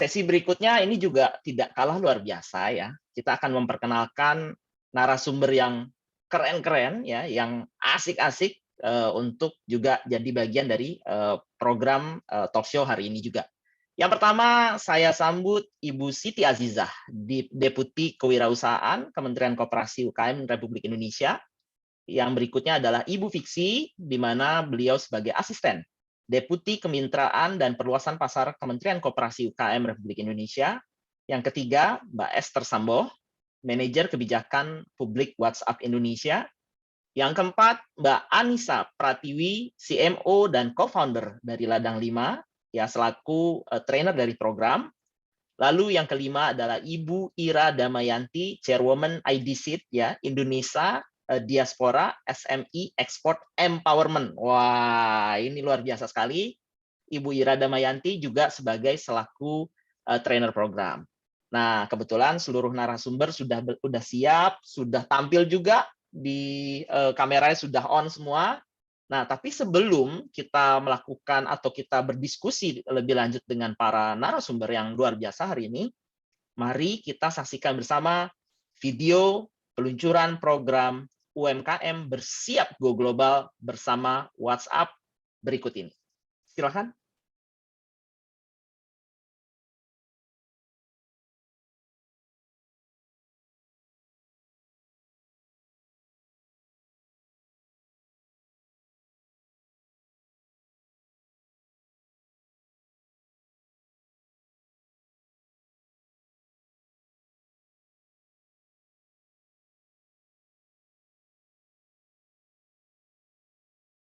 Sesi berikutnya ini juga tidak kalah luar biasa ya. Kita akan memperkenalkan narasumber yang keren-keren ya, yang asik-asik untuk juga jadi bagian dari program talk show hari ini juga. Yang pertama saya sambut Ibu Siti Azizah, Deputi Kewirausahaan Kementerian Koperasi UKM Republik Indonesia. Yang berikutnya adalah Ibu Fiksi, di mana beliau sebagai asisten Deputi Kemitraan dan Perluasan Pasar Kementerian Koperasi UKM Republik Indonesia. Yang ketiga, Mbak Esther Samboh, Manajer Kebijakan Publik WhatsApp Indonesia. Yang keempat, Mbak Anissa Pratiwi, CMO dan co-founder dari Ladang 5, ya selaku trainer dari program. Lalu yang kelima adalah Ibu Ira Damayanti, Chairwoman IDSIT ya, Indonesia Diaspora SME Export Empowerment. Wah, ini luar biasa sekali. Ibu Ira Damayanti juga sebagai selaku trainer program. Nah, kebetulan seluruh narasumber sudah siap, sudah tampil juga di kameranya sudah on semua. Nah, tapi sebelum kita melakukan atau kita berdiskusi lebih lanjut dengan para narasumber yang luar biasa hari ini, mari kita saksikan bersama video peluncuran program UMKM bersiap go global bersama WhatsApp berikut ini. Silakan.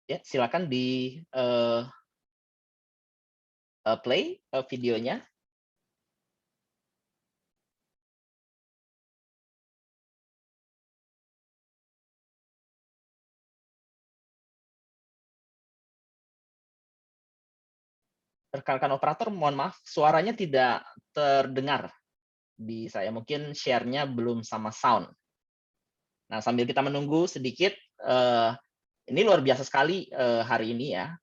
Ya, silakan di play videonya. Rekan-rekan operator, mohon maaf, suaranya tidak terdengar di saya. Mungkin share-nya belum sama sound. Nah, sambil kita menunggu sedikit, ini luar biasa sekali hari ini ya,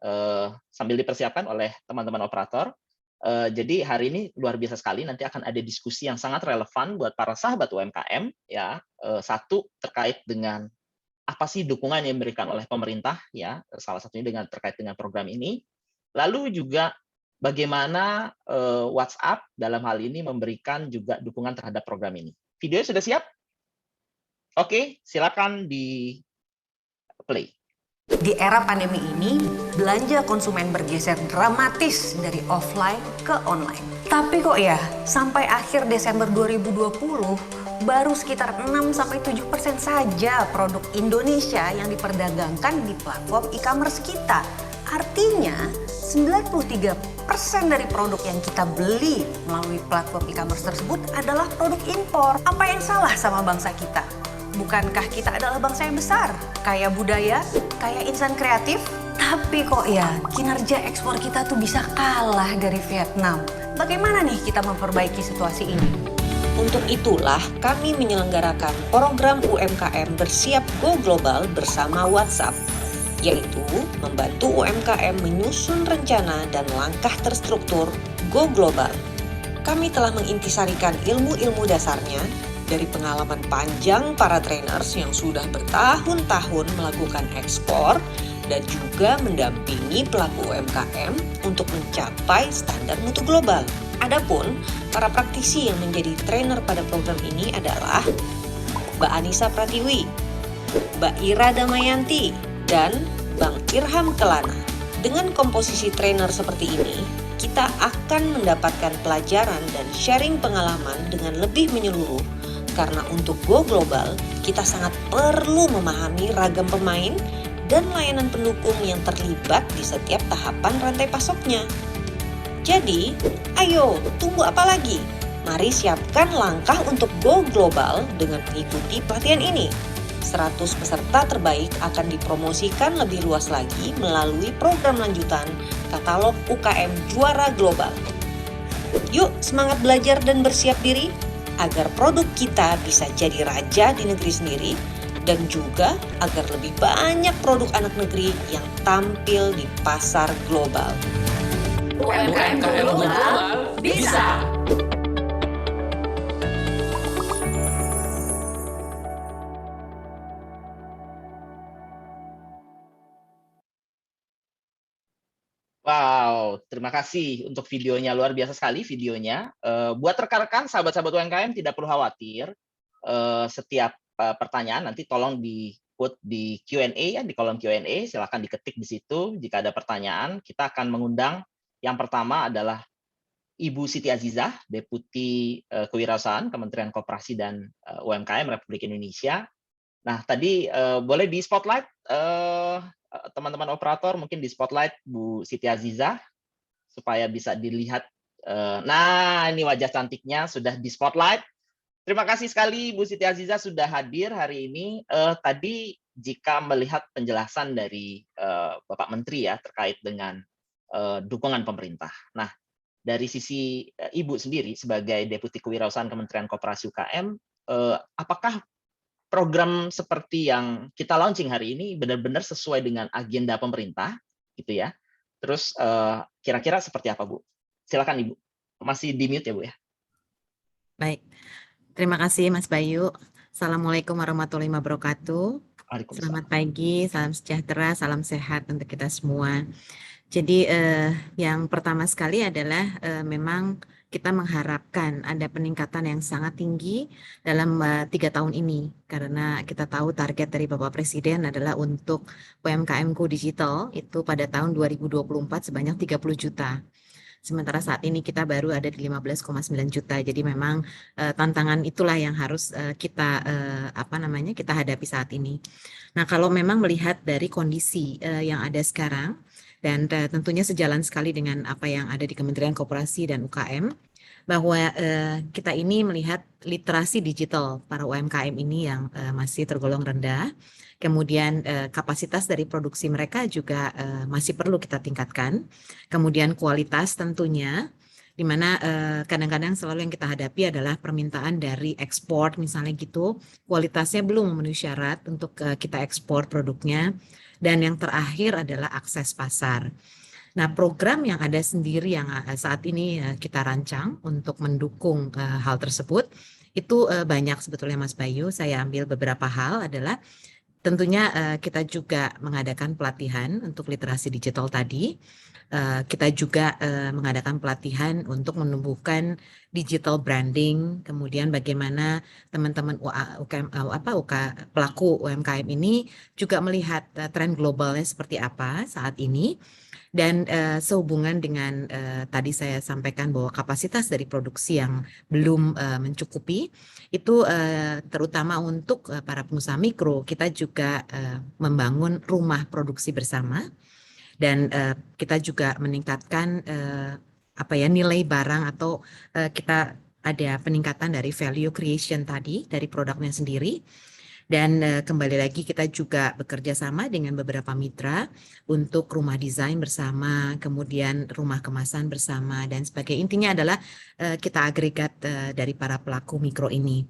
sambil dipersiapkan oleh teman-teman operator. Jadi hari ini luar biasa sekali, nanti akan ada diskusi yang sangat relevan buat para sahabat UMKM ya. Satu terkait dengan apa sih dukungan yang diberikan oleh pemerintah ya, salah satunya terkait dengan program ini. Lalu juga bagaimana WhatsApp dalam hal ini memberikan juga dukungan terhadap program ini. Videonya sudah siap? Oke, silakan di play. Di era pandemi ini, belanja konsumen bergeser dramatis dari offline ke online. Tapi kok ya, sampai akhir Desember 2020, baru sekitar 6-7% saja produk Indonesia yang diperdagangkan di platform e-commerce kita. Artinya, 93% dari produk yang kita beli melalui platform e-commerce tersebut adalah produk impor. Apa yang salah sama bangsa kita? Bukankah kita adalah bangsa yang besar, kaya budaya, kaya insan kreatif? Tapi kok ya, kinerja ekspor kita tuh bisa kalah dari Vietnam. Bagaimana nih kita memperbaiki situasi ini? Untuk itulah kami menyelenggarakan program UMKM bersiap go global bersama WhatsApp, yaitu membantu UMKM menyusun rencana dan langkah terstruktur go global. Kami telah mengintisarikan ilmu-ilmu dasarnya dari pengalaman panjang para trainers yang sudah bertahun-tahun melakukan ekspor dan juga mendampingi pelaku UMKM untuk mencapai standar mutu global. Adapun para praktisi yang menjadi trainer pada program ini adalah Mbak Anissa Pratiwi, Mbak Ira Damayanti, dan Bang Irham Kelana. Dengan komposisi trainer seperti ini, kita akan mendapatkan pelajaran dan sharing pengalaman dengan lebih menyeluruh. Karena untuk go global, kita sangat perlu memahami ragam pemain dan layanan pendukung yang terlibat di setiap tahapan rantai pasoknya. Jadi, ayo, tunggu apa lagi? Mari siapkan langkah untuk go global dengan mengikuti pelatihan ini. 100 peserta terbaik akan dipromosikan lebih luas lagi melalui program lanjutan Katalog UKM Juara Global. Yuk, semangat belajar dan bersiap diri agar produk kita bisa jadi raja di negeri sendiri dan juga agar lebih banyak produk anak negeri yang tampil di pasar global. UMKM global bisa. terima kasih untuk videonya, luar biasa sekali videonya. Buat rekan-rekan, sahabat-sahabat UMKM tidak perlu khawatir, setiap pertanyaan nanti tolong di-put di Q&A ya, di kolom Q&A, silakan diketik di situ. Jika ada pertanyaan, kita akan mengundang yang pertama adalah Ibu Siti Azizah, Deputi Kewirausahaan Kementerian Koperasi dan UMKM Republik Indonesia. Nah, tadi boleh di spotlight teman-teman operator, mungkin di spotlight Bu Siti Azizah supaya bisa dilihat. Nah, ini wajah cantiknya sudah di spotlight. Terima kasih sekali Bu Siti Azizah sudah hadir hari ini. Tadi jika melihat penjelasan dari Bapak Menteri ya terkait dengan dukungan pemerintah. Nah, dari sisi Ibu sendiri sebagai Deputi Kewirausahaan Kementerian Koperasi UKM, apakah program seperti yang kita launching hari ini benar-benar sesuai dengan agenda pemerintah, gitu ya? Terus kira-kira seperti apa, Bu? Silakan Ibu. Masih di mute ya, Bu ya? Baik, terima kasih Mas Bayu. Assalamualaikum warahmatullahi wabarakatuh. Selamat pagi, salam sejahtera, salam sehat untuk kita semua. Jadi yang pertama sekali adalah memang kita mengharapkan ada peningkatan yang sangat tinggi dalam 3 tahun ini. Karena kita tahu target dari Bapak Presiden adalah untuk UMKM Go Digital itu pada tahun 2024 sebanyak 30 juta. Sementara saat ini kita baru ada di 15,9 juta. Jadi memang tantangan itulah yang harus kita kita hadapi saat ini. Nah, kalau memang melihat dari kondisi yang ada sekarang dan tentunya sejalan sekali dengan apa yang ada di Kementerian Koperasi dan UKM, bahwa kita ini melihat literasi digital para UMKM ini yang masih tergolong rendah. Kemudian kapasitas dari produksi mereka juga masih perlu kita tingkatkan. Kemudian kualitas tentunya, di mana kadang-kadang selalu yang kita hadapi adalah permintaan dari ekspor misalnya gitu, kualitasnya belum memenuhi syarat untuk kita ekspor produknya. Dan yang terakhir adalah akses pasar. Nah, program yang ada sendiri yang saat ini kita rancang untuk mendukung hal tersebut, itu banyak sebetulnya Mas Bayu. Saya ambil beberapa hal adalah tentunya kita juga mengadakan pelatihan untuk literasi digital tadi. Kita juga mengadakan pelatihan untuk menumbuhkan digital branding, kemudian bagaimana teman-teman pelaku UMKM ini juga melihat tren globalnya seperti apa saat ini. Dan sehubungan dengan tadi saya sampaikan bahwa kapasitas dari produksi yang belum mencukupi, itu terutama untuk para pengusaha mikro, kita juga membangun rumah produksi bersama. Dan kita juga meningkatkan nilai barang atau kita ada peningkatan dari value creation tadi dari produknya sendiri. Dan kembali lagi kita juga bekerja sama dengan beberapa mitra untuk rumah desain bersama, kemudian rumah kemasan bersama dan sebagainya. Intinya adalah kita agregat dari para pelaku mikro ini.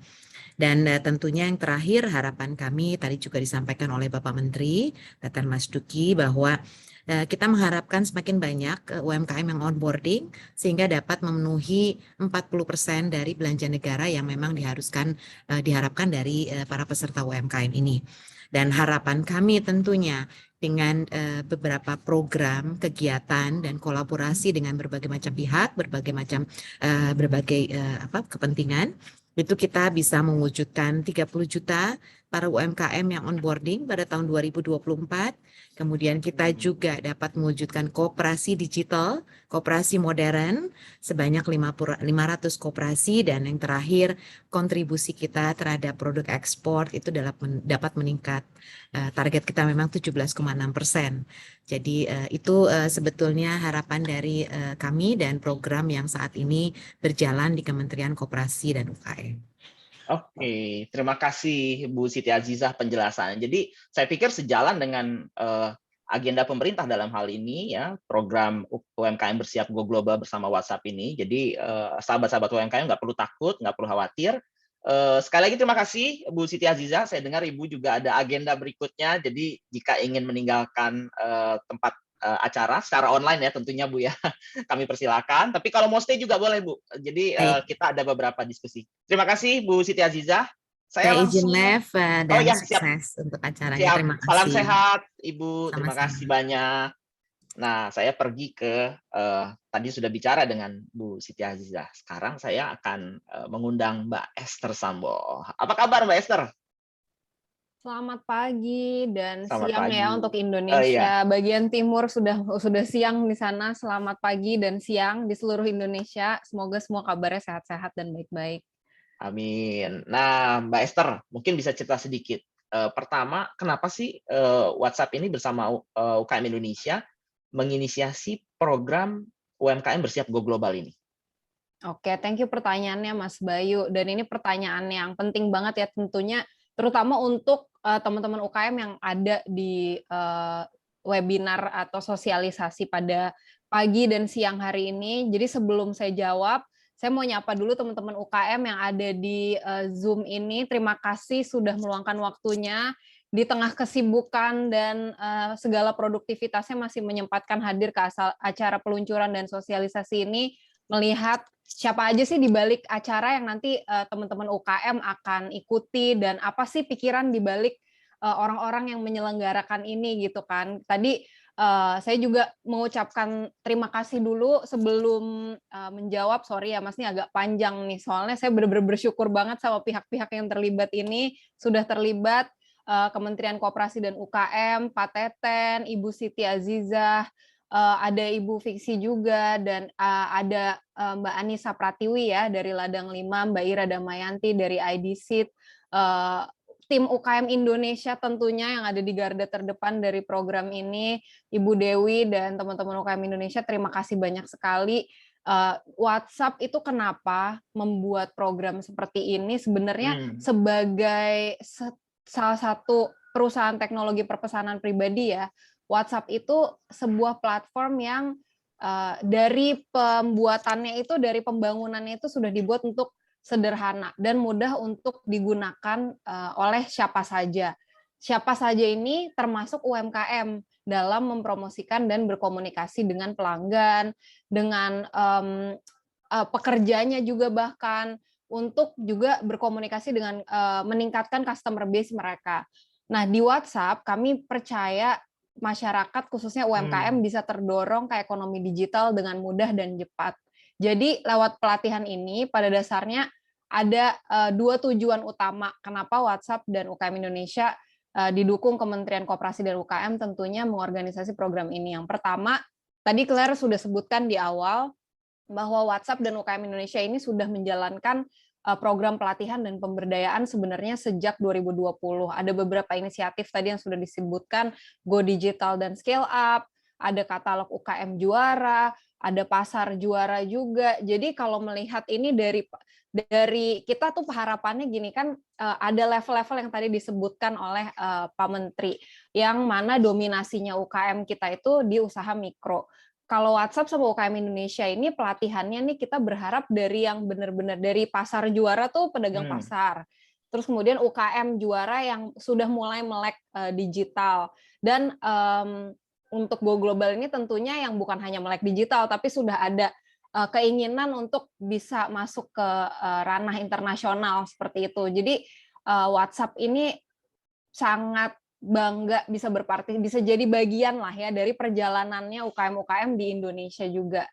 Dan tentunya yang terakhir harapan kami tadi juga disampaikan oleh Bapak Menteri, Dr. Mas Duki, bahwa kita mengharapkan semakin banyak UMKM yang onboarding sehingga dapat memenuhi 40% dari belanja negara yang memang diharapkan dari para peserta UMKM ini. Dan harapan kami tentunya dengan beberapa program, kegiatan dan kolaborasi dengan berbagai macam pihak, berbagai kepentingan, itu kita bisa mewujudkan 30 juta para UMKM yang onboarding pada tahun 2024. Kemudian kita juga dapat mewujudkan koperasi digital, koperasi modern sebanyak 500 koperasi, dan yang terakhir kontribusi kita terhadap produk ekspor itu dapat meningkat. Target kita memang 17,6%. Jadi itu sebetulnya harapan dari kami dan program yang saat ini berjalan di Kementerian Koperasi dan UKM. Oke, terima kasih Bu Siti Azizah penjelasannya. Jadi saya pikir sejalan dengan agenda pemerintah dalam hal ini ya, program UMKM Bersiap Go Global bersama WhatsApp ini. Jadi sahabat-sahabat UMKM nggak perlu takut, nggak perlu khawatir. Sekali lagi terima kasih Bu Siti Azizah. Saya dengar Ibu juga ada agenda berikutnya. Jadi jika ingin meninggalkan tempat acara secara online ya tentunya Bu ya, kami persilakan. Tapi kalau mau stay juga boleh Bu. Jadi kita ada beberapa diskusi. Terima kasih Bu Siti Azizah. Saya izin live dan sukses untuk acaranya. Siap. Terima kasih. Salam sehat Ibu. Sama-sama. Terima kasih banyak. Nah, saya pergi ke tadi sudah bicara dengan Bu Siti Azizah. Sekarang saya akan mengundang Mbak Esther Sambo. Apa kabar Mbak Esther? Selamat pagi dan Selamat siang ya pagi. untuk Oh iya, Indonesia. Bagian timur sudah siang di sana. Selamat pagi dan siang di seluruh Indonesia. Semoga semua kabarnya sehat-sehat dan baik-baik. amin. Nah, Mbak Esther, mungkin bisa cerita sedikit. Pertama, kenapa sih WhatsApp ini bersama UKM Indonesia menginisiasi program UMKM Bersiap Go Global ini? Oke, thank you pertanyaannya Mas Bayu. Dan ini pertanyaan yang penting banget ya tentunya, terutama untuk teman-teman UKM yang ada di webinar atau sosialisasi pada pagi dan siang hari ini. Jadi sebelum saya jawab, saya mau nyapa dulu teman-teman UKM yang ada di Zoom ini. Terima kasih sudah meluangkan waktunya di tengah kesibukan dan segala produktivitasnya masih menyempatkan hadir ke acara peluncuran dan sosialisasi ini, melihat siapa aja sih di balik acara yang nanti teman-teman UKM akan ikuti dan apa sih pikiran di balik orang-orang yang menyelenggarakan ini gitu kan. Tadi saya juga mengucapkan terima kasih dulu sebelum menjawab. Sorry ya Mas, ini agak panjang nih soalnya saya benar-benar bersyukur banget sama pihak-pihak yang terlibat ini, sudah terlibat Kementerian Koperasi dan UKM, Pak Teten, Ibu Siti Azizah, ada Ibu Fiksi juga, dan ada Mbak Anissa Pratiwi ya dari Ladang 5, Mbak Ira Damayanti dari IDSeed, tim UKM Indonesia tentunya yang ada di garda terdepan dari program ini, Ibu Dewi dan teman-teman UKM Indonesia, terima kasih banyak sekali. WhatsApp itu kenapa membuat program seperti ini sebenarnya sebagai salah satu perusahaan teknologi perpesanan pribadi ya. WhatsApp itu sebuah platform yang dari pembuatannya itu, dari pembangunannya itu sudah dibuat untuk sederhana dan mudah untuk digunakan oleh siapa saja. Siapa saja ini termasuk UMKM dalam mempromosikan dan berkomunikasi dengan pelanggan, dengan pekerjanya juga bahkan, untuk juga berkomunikasi dengan meningkatkan customer base mereka. Nah, di WhatsApp kami percaya masyarakat khususnya UMKM bisa terdorong ke ekonomi digital dengan mudah dan cepat. Jadi lewat pelatihan ini pada dasarnya ada dua tujuan utama kenapa WhatsApp dan UKM Indonesia didukung Kementerian Koperasi dan UKM tentunya mengorganisasi program ini. Yang pertama, tadi Claire sudah sebutkan di awal bahwa WhatsApp dan UKM Indonesia ini sudah menjalankan program pelatihan dan pemberdayaan sebenarnya sejak 2020. Ada beberapa inisiatif tadi yang sudah disebutkan, Go Digital dan Scale Up, ada katalog UKM juara, ada pasar juara juga. Jadi kalau melihat ini dari kita tuh harapannya gini kan, ada level-level yang tadi disebutkan oleh Pak Menteri, yang mana dominasinya UKM kita itu di usaha mikro. Kalau WhatsApp sama UKM Indonesia ini pelatihannya nih kita berharap dari yang benar-benar dari pasar juara tuh pedagang pasar. Terus kemudian UKM juara yang sudah mulai melek digital. Dan untuk Go Global ini tentunya yang bukan hanya melek digital tapi sudah ada keinginan untuk bisa masuk ke ranah internasional seperti itu. Jadi WhatsApp ini sangat bangga bisa jadi bagian lah ya dari perjalanannya UKM-UKM di Indonesia juga.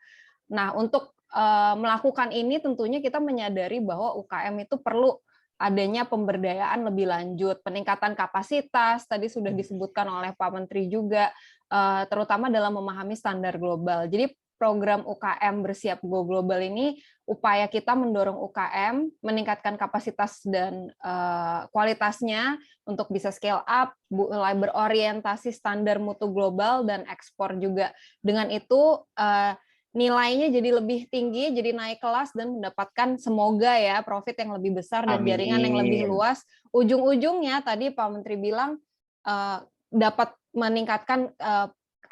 Nah, untuk melakukan ini tentunya kita menyadari bahwa UKM itu perlu adanya pemberdayaan lebih lanjut, peningkatan kapasitas, tadi sudah disebutkan oleh Pak Menteri juga, terutama dalam memahami standar global. Jadi program UKM Bersiap Go Global ini upaya kita mendorong UKM meningkatkan kapasitas dan kualitasnya untuk bisa scale up, mulai berorientasi standar mutu global dan ekspor juga. Dengan itu nilainya jadi lebih tinggi, jadi naik kelas dan mendapatkan semoga ya profit yang lebih besar dan jaringan yang lebih luas. Ujung-ujungnya tadi Pak Menteri bilang dapat meningkatkan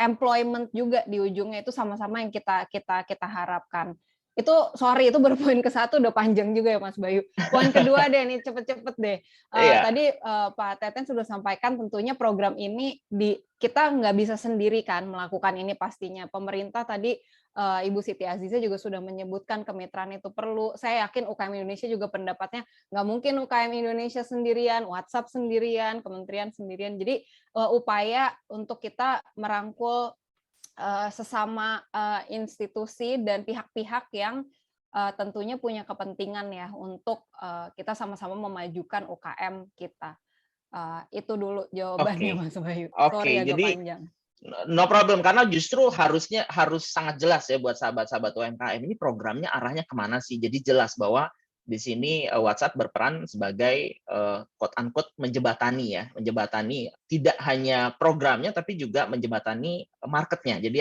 employment juga di ujungnya, itu sama-sama yang kita harapkan. Itu sorry, itu baru poin ke-1 udah panjang juga ya Mas Bayu. Poin kedua deh, nih cepet-cepet deh. Tadi Pak Teten sudah sampaikan tentunya program ini kita nggak bisa sendiri kan melakukan ini pastinya. Pemerintah tadi Ibu Siti Azizah juga sudah menyebutkan kemitraan itu perlu. Saya yakin UKM Indonesia juga pendapatnya nggak mungkin UKM Indonesia sendirian, WhatsApp sendirian, kementerian sendirian. Jadi upaya untuk kita merangkul sesama institusi dan pihak-pihak yang tentunya punya kepentingan ya untuk kita sama-sama memajukan UKM kita. Itu dulu jawabannya Oke. Mas Bayu. Oke, Sorry agak jadi panjang. no problem, karena justru harus sangat jelas ya buat sahabat-sahabat UMKM ini programnya arahnya kemana sih. Jadi jelas bahwa di sini WhatsApp berperan sebagai quote unquote menjembatani ya, menjembatani tidak hanya programnya tapi juga menjembatani marketnya. Jadi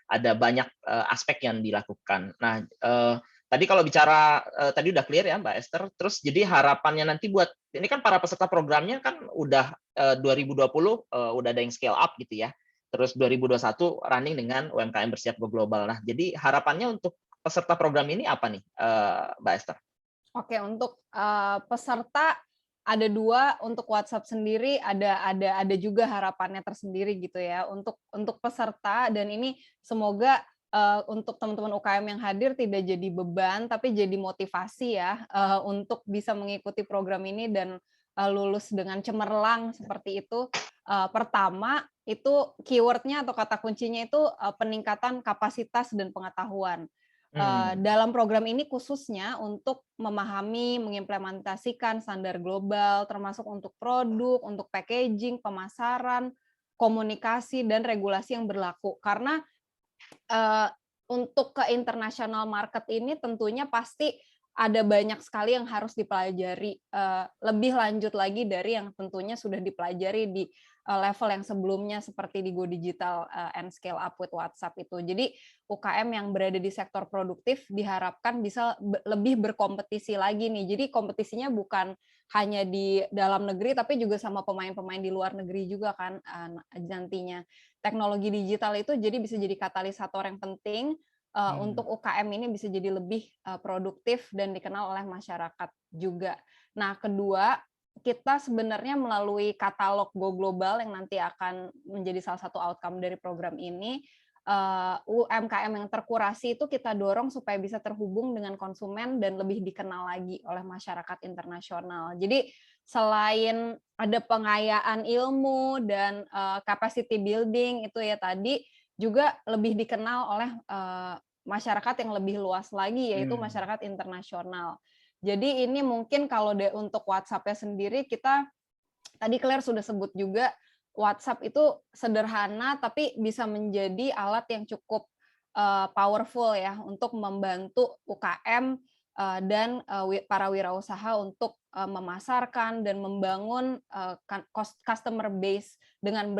ada banyak aspek yang dilakukan. Nah, tadi kalau bicara tadi udah clear ya Mbak Esther. Terus jadi harapannya nanti buat ini kan para peserta programnya kan udah 2020 udah ada yang scale up gitu ya. Terus 2021 running dengan UMKM bersiap go global. Nah, jadi harapannya untuk peserta program ini apa nih, Mbak Esther? Oke, untuk peserta ada 2, untuk WhatsApp sendiri ada juga harapannya tersendiri gitu ya. Untuk peserta, dan ini semoga untuk teman-teman UKM yang hadir tidak jadi beban, tapi jadi motivasi ya untuk bisa mengikuti program ini dan lulus dengan cemerlang seperti itu. Pertama, itu keyword-nya atau kata kuncinya itu peningkatan kapasitas dan pengetahuan. Dalam program ini khususnya untuk memahami, mengimplementasikan standar global, termasuk untuk produk, untuk packaging, pemasaran, komunikasi, dan regulasi yang berlaku. Karena untuk ke international market ini tentunya pasti ada banyak sekali yang harus dipelajari lebih lanjut lagi dari yang tentunya sudah dipelajari di level yang sebelumnya seperti di Go Digital and Scale Up with WhatsApp itu. Jadi UKM yang berada di sektor produktif diharapkan bisa lebih berkompetisi lagi nih. Jadi kompetisinya bukan hanya di dalam negeri tapi juga sama pemain-pemain di luar negeri juga kan nantinya. Teknologi digital itu jadi bisa jadi katalisator yang penting untuk UKM ini bisa jadi lebih produktif dan dikenal oleh masyarakat juga. Nah, kedua, kita sebenarnya melalui katalog Go Global yang nanti akan menjadi salah satu outcome dari program ini, UMKM yang terkurasi itu kita dorong supaya bisa terhubung dengan konsumen dan lebih dikenal lagi oleh masyarakat internasional. Jadi selain ada pengayaan ilmu dan capacity building itu ya tadi, juga lebih dikenal oleh masyarakat yang lebih luas lagi, yaitu masyarakat internasional. Jadi ini mungkin kalau untuk WhatsApp-nya sendiri, kita tadi Claire sudah sebut juga, WhatsApp itu sederhana tapi bisa menjadi alat yang cukup powerful ya untuk membantu UKM dan para wirausaha untuk memasarkan dan membangun customer base dengan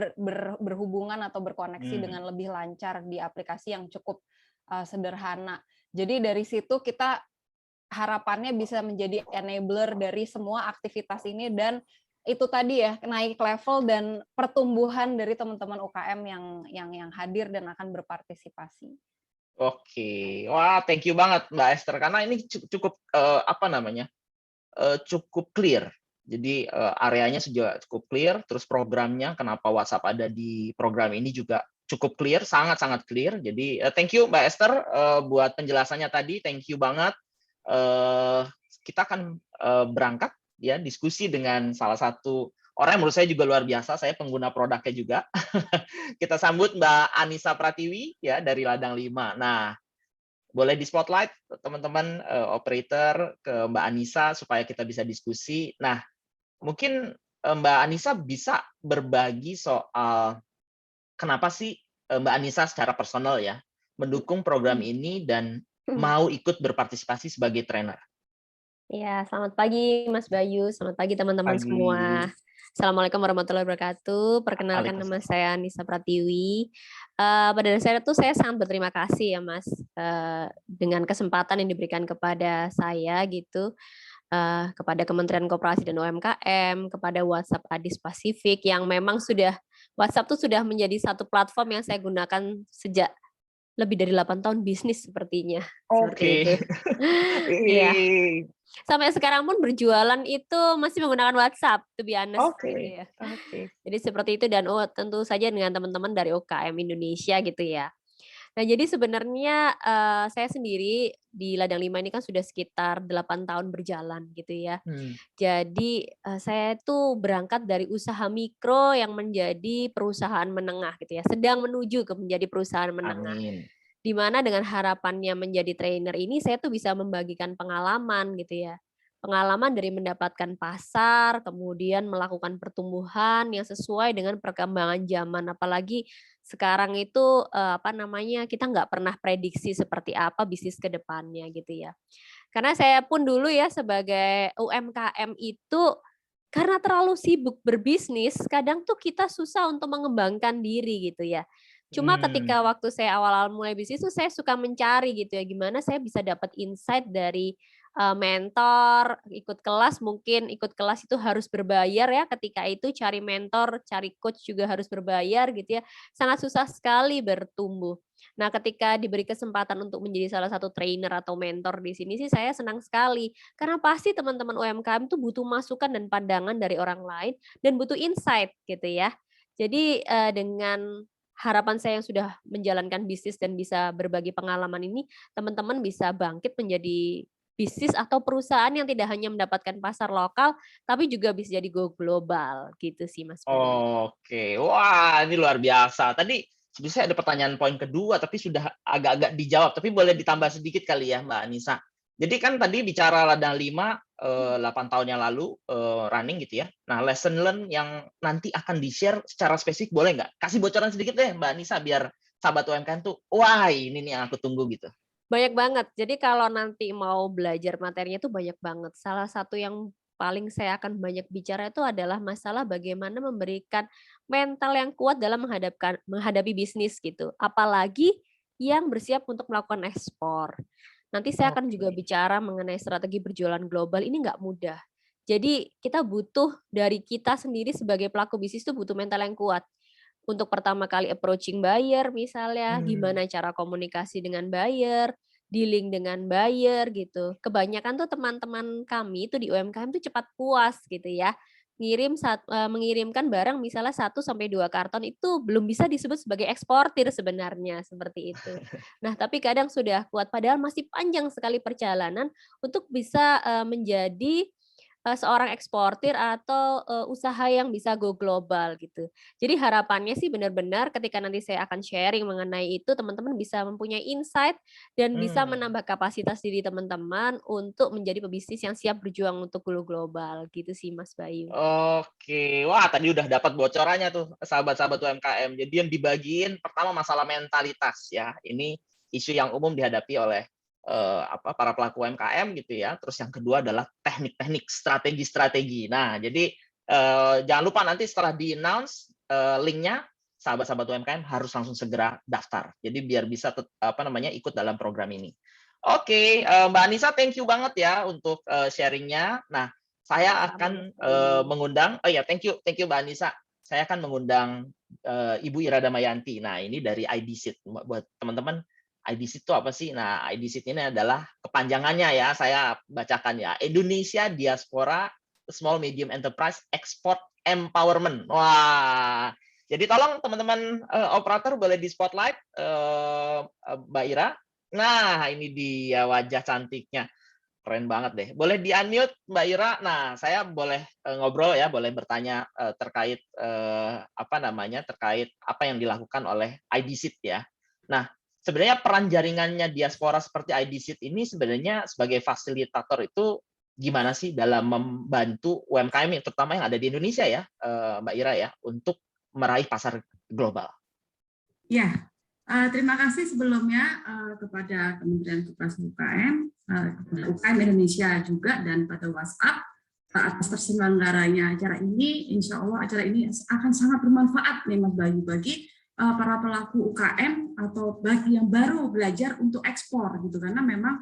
berhubungan atau berkoneksi dengan lebih lancar di aplikasi yang cukup sederhana. Jadi dari situ kita harapannya bisa menjadi enabler dari semua aktivitas ini dan itu tadi ya naik level dan pertumbuhan dari teman-teman UKM yang hadir dan akan berpartisipasi. Oke, wah thank you banget Mbak Esther karena ini cukup cukup clear. Jadi areanya juga cukup clear, terus programnya kenapa WhatsApp ada di program ini juga cukup clear, sangat-sangat clear. Jadi thank you Mbak Esther buat penjelasannya tadi, thank you banget. Kita akan berangkat ya diskusi dengan salah satu orang yang menurut saya juga luar biasa, saya pengguna produknya juga. Kita sambut Mbak Anissa Pratiwi ya dari Ladang 5. Nah, boleh di spotlight teman-teman operator ke Mbak Anissa supaya kita bisa diskusi. Nah, mungkin Mbak Anissa bisa berbagi soal kenapa sih Mbak Anissa secara personal ya mendukung program ini dan mau ikut berpartisipasi sebagai trainer. Ya, selamat pagi Mas Bayu, selamat pagi teman-teman semua. Assalamualaikum warahmatullahi wabarakatuh. Perkenalkan nama saya Anissa Pratiwi. Pada dasarnya tuh saya sangat berterima kasih ya Mas dengan kesempatan yang diberikan kepada saya gitu, kepada Kementerian Koperasi dan UMKM, kepada WhatsApp Adis Pasifik yang memang WhatsApp tuh sudah menjadi satu platform yang saya gunakan sejak lebih dari 8 tahun bisnis sepertinya. Oke. Iya. Sampai sekarang pun berjualan itu masih menggunakan WhatsApp, to be honest. Oke. Gitu ya. Jadi seperti itu dan tentu saja dengan teman-teman dari UKM Indonesia gitu ya. Nah, jadi sebenarnya saya sendiri di Ladang 5 ini kan sudah sekitar 8 tahun berjalan gitu ya. Jadi saya tuh berangkat dari usaha mikro yang menjadi perusahaan menengah gitu ya, sedang menuju ke menjadi perusahaan menengah. Amin. Di mana dengan harapannya menjadi trainer ini saya tuh bisa membagikan pengalaman gitu ya. Pengalaman dari mendapatkan pasar, kemudian melakukan pertumbuhan yang sesuai dengan perkembangan zaman. Apalagi sekarang itu kita nggak pernah prediksi seperti apa bisnis ke depannya gitu ya. Karena saya pun dulu ya sebagai UMKM itu karena terlalu sibuk berbisnis, kadang tuh kita susah untuk mengembangkan diri gitu ya. Cuma ketika waktu saya awal-awal mulai bisnis tuh saya suka mencari gitu ya, gimana saya bisa dapat insight dari mentor, ikut kelas, mungkin ikut kelas itu harus berbayar ya, ketika itu cari mentor, cari coach juga harus berbayar gitu ya. Sangat susah sekali bertumbuh. Nah, ketika diberi kesempatan untuk menjadi salah satu trainer atau mentor di sini sih saya senang sekali. Karena pasti teman-teman UMKM itu butuh masukan dan pandangan dari orang lain dan butuh insight gitu ya. Jadi dengan harapan saya yang sudah menjalankan bisnis dan bisa berbagi pengalaman ini, teman-teman bisa bangkit menjadi bisnis atau perusahaan yang tidak hanya mendapatkan pasar lokal, tapi juga bisa jadi go global gitu sih Mas Bayu. Oke, wah ini luar biasa. Tadi sebenarnya saya ada pertanyaan poin kedua, tapi sudah agak-agak dijawab. Tapi boleh ditambah sedikit kali ya, Mbak Anissa. Jadi kan tadi bicara Ladang 5, 8 tahun yang lalu running gitu ya. Nah, lesson learn yang nanti akan di-share secara spesifik boleh nggak? Kasih bocoran sedikit deh, Mbak Anissa, biar sahabat UMKM tuh, wah ini nih yang aku tunggu gitu. Banyak banget. Jadi kalau nanti mau belajar materinya itu banyak banget. Salah satu yang paling saya akan banyak bicara itu adalah masalah bagaimana memberikan mental yang kuat dalam menghadapi bisnis gitu. Apalagi yang bersiap untuk melakukan ekspor. Nanti saya akan juga bicara mengenai strategi berjualan global. Ini nggak mudah. Jadi kita butuh dari kita sendiri sebagai pelaku bisnis itu butuh mental yang kuat. Untuk pertama kali approaching buyer misalnya, gimana cara komunikasi dengan buyer, dealing dengan buyer gitu. Kebanyakan tuh teman-teman kami itu di UMKM tuh cepat puas gitu ya. Mengirimkan barang misalnya 1-2 karton itu belum bisa disebut sebagai eksportir sebenarnya, seperti itu. Nah, tapi kadang sudah kuat padahal masih panjang sekali perjalanan untuk bisa menjadi seorang eksportir atau usaha yang bisa go global gitu. Jadi harapannya sih benar-benar ketika nanti saya akan sharing mengenai itu, teman-teman bisa mempunyai insight dan bisa menambah kapasitas diri teman-teman untuk menjadi pebisnis yang siap berjuang untuk go global gitu sih Mas Bayu. Oke, wah tadi udah dapat bocorannya tuh sahabat-sahabat UMKM. Jadi yang dibagiin pertama masalah mentalitas ya. Ini isu yang umum dihadapi oleh para pelaku UMKM gitu ya. Terus yang kedua adalah teknik-teknik, strategi-strategi. Nah, jadi jangan lupa nanti setelah di-announce linknya, sahabat-sahabat UMKM harus langsung segera daftar. Jadi biar bisa ikut dalam program ini. Oke, Mbak Anissa, thank you banget ya untuk sharingnya. Nah, saya akan mengundang, thank you Mbak Anissa. Saya akan mengundang Ibu Ira Damayanti. Nah, ini dari IDSeed. Buat teman-teman, IDSeed itu apa sih? Nah, IDSeed ini adalah kepanjangannya ya, saya bacakan ya. Indonesia Diaspora Small Medium Enterprise Export Empowerment. Wah, jadi tolong teman-teman operator boleh di spotlight Mbak Ira. Nah, ini dia wajah cantiknya. Keren banget deh. Boleh di-unmute Mbak Ira. Nah, saya boleh ngobrol ya, boleh bertanya terkait terkait apa yang dilakukan oleh IDSeed ya. Nah, sebenarnya peran jaringannya diaspora seperti IDSeed ini sebenarnya sebagai fasilitator itu gimana sih dalam membantu UMKM terutama yang ada di Indonesia ya, Mbak Ira ya, untuk meraih pasar global? Ya, terima kasih sebelumnya kepada Kementerian Koperasi UKM, UKM Indonesia juga, dan pada WhatsApp atas terselenggaranya acara ini. Insya Allah acara ini akan sangat bermanfaat nih Mas Bayu bagi para pelaku UKM atau bagi yang baru belajar untuk ekspor gitu, karena memang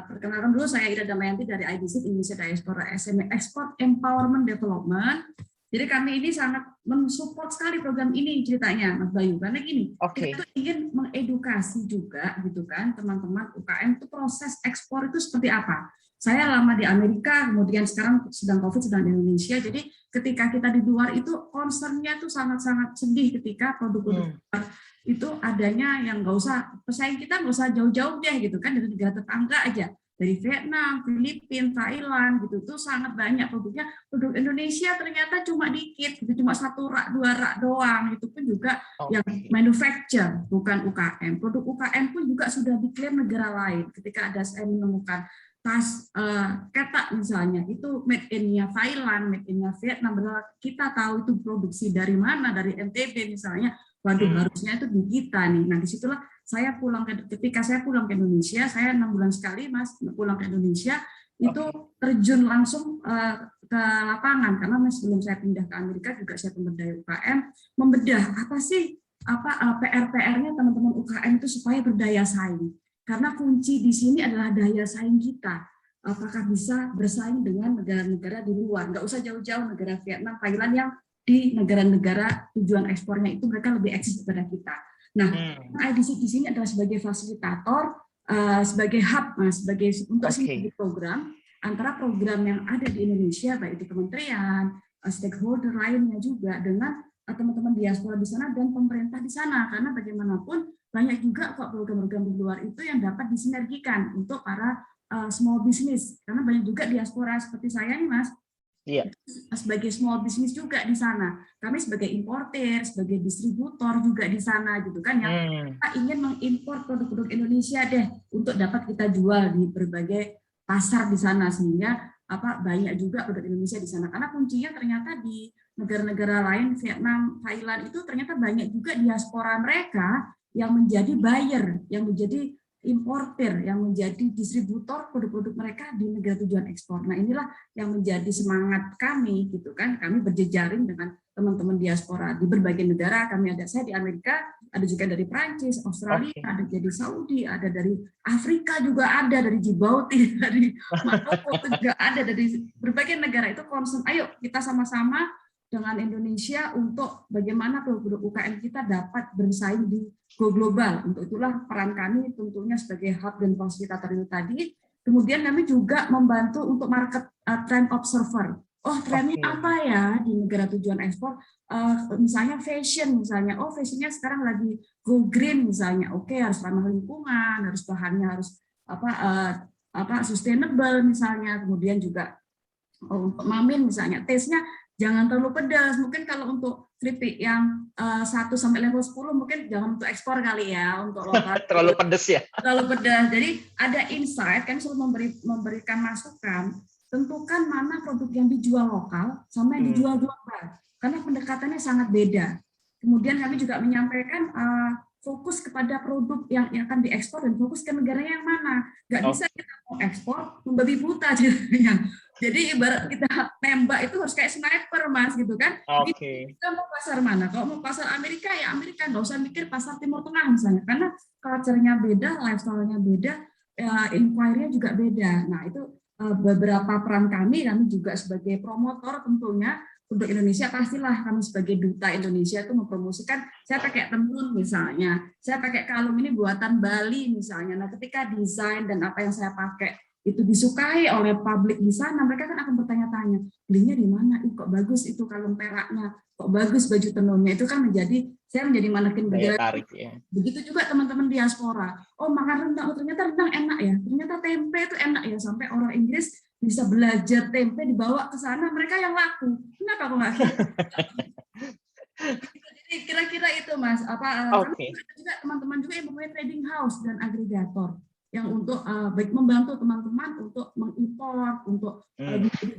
perkenalkan dulu, saya Ira Damayanti dari IDSeed Indonesia Diaspora SME Export Empowerment Development. Jadi kami ini sangat mensupport sekali program ini ceritanya Mas Bayu, karena gini, kita tuh ingin mengedukasi juga gitu kan teman-teman UKM itu proses ekspor itu seperti apa. Saya lama di Amerika, kemudian sekarang sedang COVID, sedang di Indonesia. Jadi ketika kita di luar itu concern-nya tuh sangat-sangat sedih ketika produk-produk itu adanya yang nggak usah, pesaing kita nggak usah jauh-jauh deh gitu kan, dari negara tetangga aja, dari Vietnam, Filipina, Thailand gitu tuh sangat banyak produknya. Produk Indonesia ternyata cuma dikit, gitu, cuma 1 rak 2 rak doang. Itu pun juga yang manufacture, bukan UKM. Produk UKM pun juga sudah diklaim negara lain. Ketika ada saya menemukan tas ketak misalnya, itu made in-nya Thailand, made in-nya Vietnam. Kita tahu itu produksi dari mana, dari NTB misalnya. Waduh, harusnya itu di kita nih. Nah, disitulah saya ketika saya pulang ke Indonesia, saya 6 bulan sekali Mas pulang ke Indonesia, itu terjun langsung ke lapangan, karena sebelum saya pindah ke Amerika juga saya pemberdaya UKM, membedah apa sih PR-nya teman-teman UKM itu supaya berdaya saing. Karena kunci di sini adalah daya saing kita. Apakah bisa bersaing dengan negara-negara di luar? Nggak usah jauh-jauh, negara Vietnam, Thailand yang di negara-negara tujuan ekspornya itu mereka lebih eksis daripada kita. Nah, IDC di sini adalah sebagai fasilitator, sebagai hub, untuk sinergi program antara program yang ada di Indonesia, baik itu kementerian, stakeholder lainnya juga dengan teman-teman diaspora di sana dan pemerintah di sana, karena bagaimanapun banyak juga kok program-program di luar itu yang dapat disinergikan untuk para small business, karena banyak juga diaspora seperti saya nih Mas. Iya. Sebagai small business juga di sana, kami sebagai importer, sebagai distributor juga di sana gitu kan, yang kita ingin mengimpor produk-produk Indonesia deh untuk dapat kita jual di berbagai pasar di sana, sehingga banyak juga produk Indonesia di sana, karena kuncinya ternyata di negara-negara lain, Vietnam, Thailand itu ternyata banyak juga diaspora mereka yang menjadi buyer, yang menjadi importer, yang menjadi distributor produk-produk mereka di negara tujuan ekspor. Nah, inilah yang menjadi semangat kami gitu kan. Kami berjejaring dengan teman-teman diaspora di berbagai negara. Saya di Amerika, ada juga dari Prancis, Australia, ada dari Saudi, ada dari Afrika juga ada, dari Djibouti, dari Maroko juga ada, dari berbagai negara. Itu concern, ayo kita sama-sama dengan Indonesia untuk bagaimana produk UKM kita dapat bersaing di go global. Untuk itulah peran kami tentunya sebagai hub dan fasilitator itu tadi. Kemudian kami juga membantu untuk market trend observer. Oh, trennya apa ya di negara tujuan ekspor? Misalnya fashion, misalnya. Oh, fashionnya sekarang lagi go green misalnya. Oke, harus ramah lingkungan, harus bahannya harus sustainable misalnya. Kemudian juga untuk mamin misalnya, taste-nya jangan terlalu pedas. Mungkin kalau untuk keripik yang 1 sampai level 10 mungkin jangan untuk ekspor kali ya, untuk lokal. Terlalu pedas ya. Terlalu pedas. Jadi ada insight, kan selalu memberikan masukan, tentukan mana produk yang dijual lokal sama yang dijual global. Karena pendekatannya sangat beda. Kemudian kami juga menyampaikan fokus kepada produk yang akan diekspor dan fokus ke negaranya yang mana. Nggak bisa kita mau ekspor membabi buta jadinya. Jadi ibarat kita nembak itu harus kayak sniper Mas gitu kan. Kita mau pasar mana? Kalau mau pasar Amerika ya Amerika, nggak usah mikir pasar Timur Tengah misalnya, karena culture-nya beda, lifestyle-nya beda, inquiry-nya juga beda. Nah itu beberapa peran kami juga sebagai promotor tentunya untuk Indonesia, pastilah kami sebagai duta Indonesia itu mempromosikan, saya pakai tenun misalnya, saya pakai kalung ini buatan Bali misalnya. Nah ketika desain dan apa yang saya pakai itu disukai oleh publik di sana, mereka kan akan bertanya-tanya, belinya di mana? Kok bagus itu kalung peraknya, kok bagus baju tenunnya. Itu kan saya menjadi manekin bergerak. Ya. Begitu juga teman-teman diaspora. Oh, makan rendang, ternyata rendang enak ya, ternyata tempe itu enak ya, sampai orang Inggris bisa belajar tempe dibawa ke sana, mereka yang laku. Kenapa kok nggak? Jadi kira-kira itu Mas. Juga teman-teman juga yang mempunyai trading house dan agregator yang untuk baik membantu teman-teman untuk mengimpor, untuk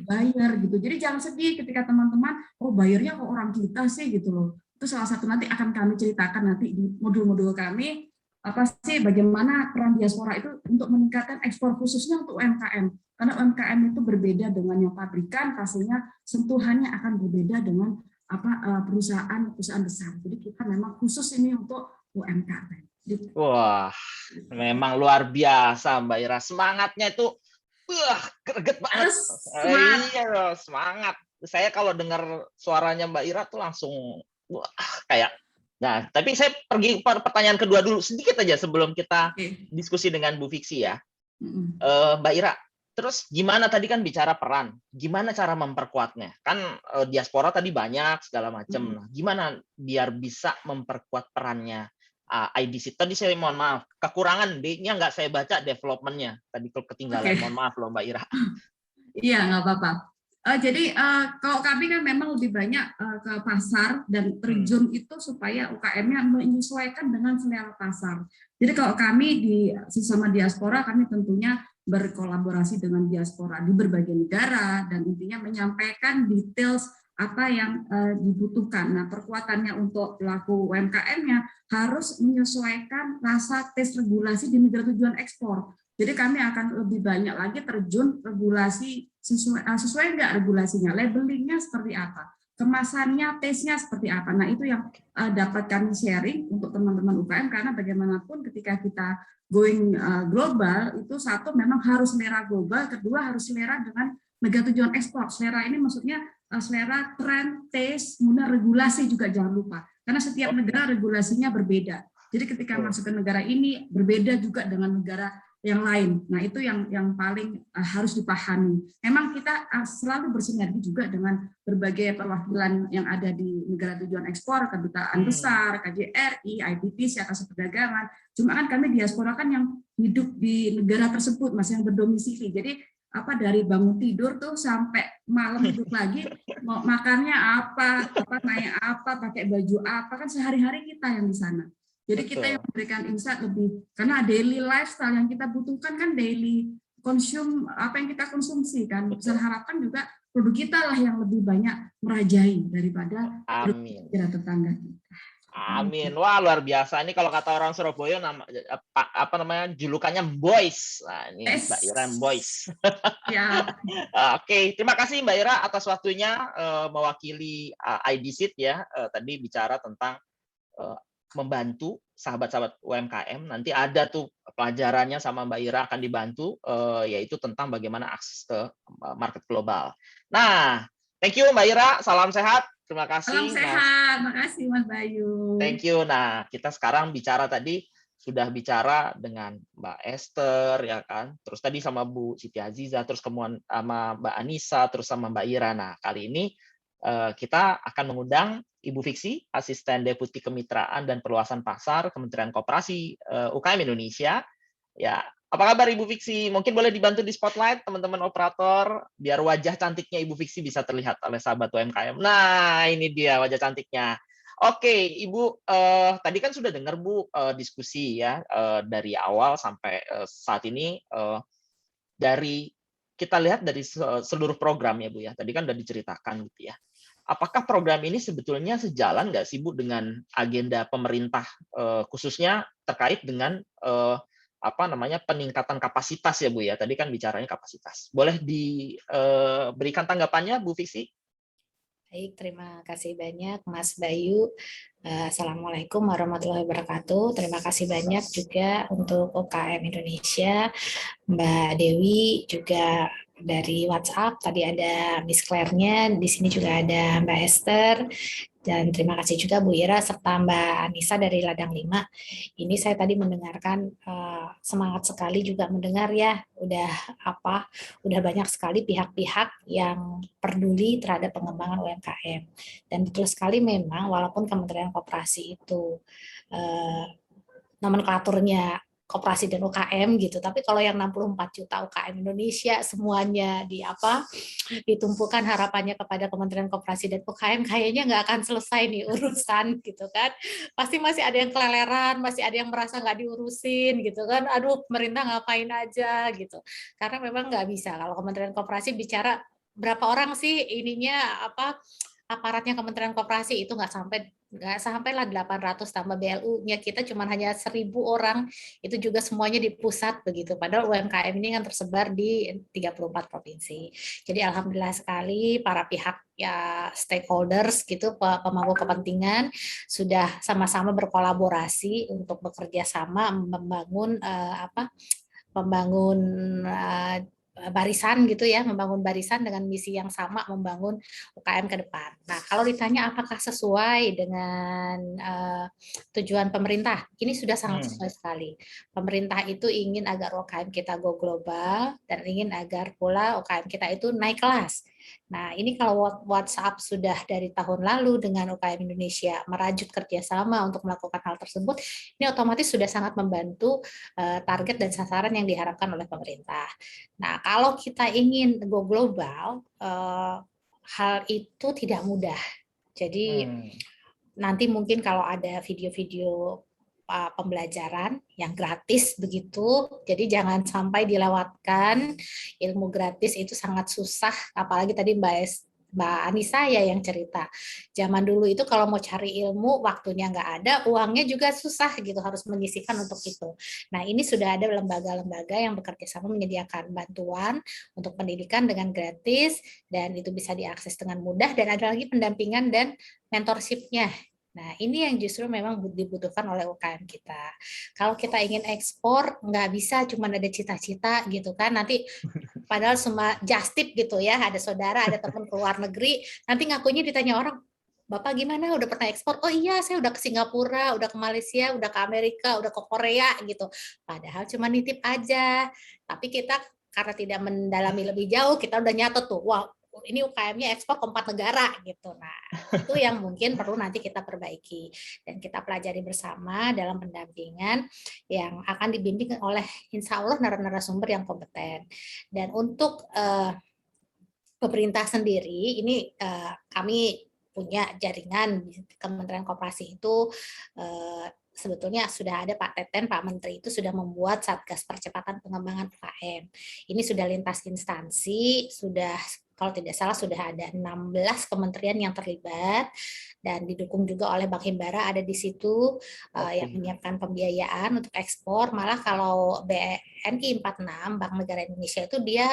buyer gitu. Jadi jangan sedih ketika teman-teman, oh bayarnya kok orang kita sih gitu loh. Itu salah satu nanti akan kami ceritakan nanti di modul-modul kami, apa sih bagaimana peran diaspora itu untuk meningkatkan ekspor khususnya untuk UMKM. Karena UMKM itu berbeda dengan yang pabrikan, pastinya sentuhannya akan berbeda dengan perusahaan besar. Jadi kita memang khusus ini untuk UMKM. Wah, memang luar biasa Mbak Ira. Semangatnya itu greget banget. Iya, semangat. Saya kalau dengar suaranya Mbak Ira tuh langsung kayak. Nah, tapi saya pergi ke pertanyaan kedua dulu sedikit aja sebelum kita diskusi dengan Bu Fiksi ya. Mbak Ira, terus gimana tadi kan bicara peran, gimana cara memperkuatnya? Kan diaspora tadi banyak segala macam. Nah, gimana biar bisa memperkuat perannya IDC. Tadi saya mohon maaf, kekurangan D-nya nggak saya baca development-nya. Tadi ketinggalan, mohon maaf loh Mbak Ira. Iya, nggak apa-apa. Jadi kalau kami kan memang lebih banyak ke pasar dan terjun itu supaya UKM-nya menyesuaikan dengan selera pasar. Jadi kalau kami di sesama diaspora, kami tentunya berkolaborasi dengan diaspora di berbagai negara dan intinya menyampaikan details apa yang dibutuhkan. Nah, perkuatannya untuk pelaku UMKM-nya harus menyesuaikan rasa tes regulasi di negara tujuan ekspor. Jadi kami akan lebih banyak lagi terjun regulasi sesuai enggak regulasinya, labelingnya seperti apa, kemasannya, tesnya seperti apa. Nah, itu yang dapat kami sharing untuk teman-teman UKM, karena bagaimanapun ketika kita going global, itu satu memang harus selera global, kedua harus selera dengan negara tujuan ekspor. Selera ini maksudnya selera tren, tes, kemudian regulasi juga jangan lupa, karena setiap negara regulasinya berbeda. Jadi ketika masuk ke negara ini berbeda juga dengan negara yang lain. Nah, itu yang paling harus dipahami. Memang kita selalu bersinergi juga dengan berbagai perwakilan yang ada di negara tujuan ekspor, kedutaan besar, KJRI, IPPC, Kasih Perdagangan. Cuma kan kami diaspora kan yang hidup di negara tersebut, Mas, yang berdomisili. Jadi dari bangun tidur tuh sampai malam hidup lagi, mau makannya apa naik apa, pakai baju apa, kan sehari-hari kita yang di sana. Jadi kita yang memberikan insight lebih, karena daily lifestyle yang kita butuhkan kan daily consume, apa yang kita konsumsi kan. Saya harapkan juga produk kita lah yang lebih banyak merajai daripada produk tetangga kita. Amin. Wah, luar biasa. Ini kalau kata orang Surabaya namanya julukannya boys. Nah, ini Mbak Ira boys. Ya. Oke, terima kasih Mbak Ira atas waktunya mewakili IDC ya. Tadi bicara tentang membantu sahabat-sahabat UMKM. Nanti ada tuh pelajarannya sama Mbak Ira akan dibantu, yaitu tentang bagaimana akses ke market global. Nah, thank you Mbak Ira, salam sehat. Terima kasih. Salam sehat, makasih Mas Bayu. Thank you. Nah, kita sekarang bicara tadi, sudah bicara dengan Mbak Esther, ya kan? Terus tadi sama Bu Siti Aziza, terus kemudian sama Mbak Anissa, terus sama Mbak Ira. Nah, kali ini kita akan mengundang Ibu Fiksi, Asisten Deputi Kemitraan dan Perluasan Pasar Kementerian Koperasi UKM Indonesia. Ya, apa kabar Ibu Fiksi? Mungkin boleh dibantu di spotlight teman-teman operator, biar wajah cantiknya Ibu Fiksi bisa terlihat oleh sahabat UMKM. Nah, ini dia wajah cantiknya. Oke, Ibu, tadi kan sudah dengar Bu diskusi ya dari awal sampai saat ini dari kita lihat dari seluruh program ya Bu ya. Tadi kan sudah diceritakan gitu ya. Apakah program ini sebetulnya sejalan nggak sih Bu dengan agenda pemerintah khususnya terkait dengan peningkatan kapasitas ya Bu ya. Tadi kan bicaranya kapasitas. Boleh diberikan tanggapannya Bu Fiksi? Baik, terima kasih banyak Mas Bayu. Assalamualaikum warahmatullahi wabarakatuh. Terima kasih banyak juga untuk UKM Indonesia, Mbak Dewi, juga dari WhatsApp. Tadi ada Miss Claire-nya, di sini juga ada Mbak Esther, dan terima kasih juga Bu Ira serta Mbak Anissa dari Ladang 5. Ini saya tadi mendengarkan semangat sekali juga mendengar ya, udah banyak sekali pihak-pihak yang peduli terhadap pengembangan UMKM. Dan betul sekali memang walaupun Kementerian Koperasi itu nomenklaturnya koperasi dan UKM gitu, tapi kalau yang 64 juta UKM Indonesia semuanya ditumpukan harapannya kepada Kementerian Koperasi dan UKM, kayaknya nggak akan selesai nih urusan gitu kan. Pasti masih ada yang keleleran, masih ada yang merasa nggak diurusin gitu kan. Aduh, pemerintah ngapain aja gitu. Karena memang nggak bisa kalau Kementerian Koperasi bicara berapa orang sih aparatnya Kementerian Koperasi itu nggak sampai lah 800 tambah BLU-nya kita cuma hanya 1.000 orang, itu juga semuanya di pusat begitu, padahal UMKM ini kan tersebar di 34 provinsi. Jadi alhamdulillah sekali para pihak ya stakeholders gitu, pemangku kepentingan sudah sama-sama berkolaborasi untuk bekerja sama membangun barisan gitu ya, membangun barisan dengan misi yang sama, membangun UKM ke depan. Nah, kalau ditanya apakah sesuai dengan tujuan pemerintah, ini sudah sangat sesuai sekali. Pemerintah itu ingin agar UKM kita go global dan ingin agar pula UKM kita itu naik kelas. Nah, ini kalau WhatsApp sudah dari tahun lalu dengan UKM Indonesia merajut kerjasama untuk melakukan hal tersebut, ini otomatis sudah sangat membantu target dan sasaran yang diharapkan oleh pemerintah. Nah, kalau kita ingin go global, hal itu tidak mudah. Jadi nanti mungkin kalau ada video-video pembelajaran yang gratis begitu, jadi jangan sampai dilewatkan. Ilmu gratis itu sangat susah, apalagi tadi Mbak Anissa ya yang cerita. Zaman dulu itu kalau mau cari ilmu, waktunya nggak ada, uangnya juga susah gitu, harus menyisihkan untuk itu. Nah, ini sudah ada lembaga-lembaga yang bekerja sama menyediakan bantuan untuk pendidikan dengan gratis, dan itu bisa diakses dengan mudah, dan ada lagi pendampingan dan mentorship-nya. Nah, ini yang justru memang dibutuhkan oleh UKM kita. Kalau kita ingin ekspor, nggak bisa cuma ada cita-cita gitu kan, nanti padahal semua just tip gitu ya, ada saudara, ada teman ke luar negeri, nanti ngakunya ditanya orang, Bapak gimana, udah pernah ekspor? Oh iya, saya udah ke Singapura, udah ke Malaysia, udah ke Amerika, udah ke Korea gitu. Padahal cuma nitip aja. Tapi kita karena tidak mendalami lebih jauh, kita udah nyatet tuh, wah ini UKM-nya ekspor ke 4 negara gitu. Nah, itu yang mungkin perlu nanti kita perbaiki dan kita pelajari bersama dalam pendampingan yang akan dibimbing oleh insya Allah narasumber yang kompeten. Dan untuk pemerintah sendiri, ini kami punya jaringan di Kementerian Koperasi itu sebetulnya sudah ada Pak Teten, Pak Menteri itu sudah membuat Satgas Percepatan Pengembangan UKM. Ini sudah lintas instansi, sudah kalau tidak salah sudah ada 16 kementerian yang terlibat dan didukung juga oleh Bank Himbara ada di situ yang menyiapkan pembiayaan untuk ekspor. Malah kalau BNI 46 Bank Negara Indonesia itu dia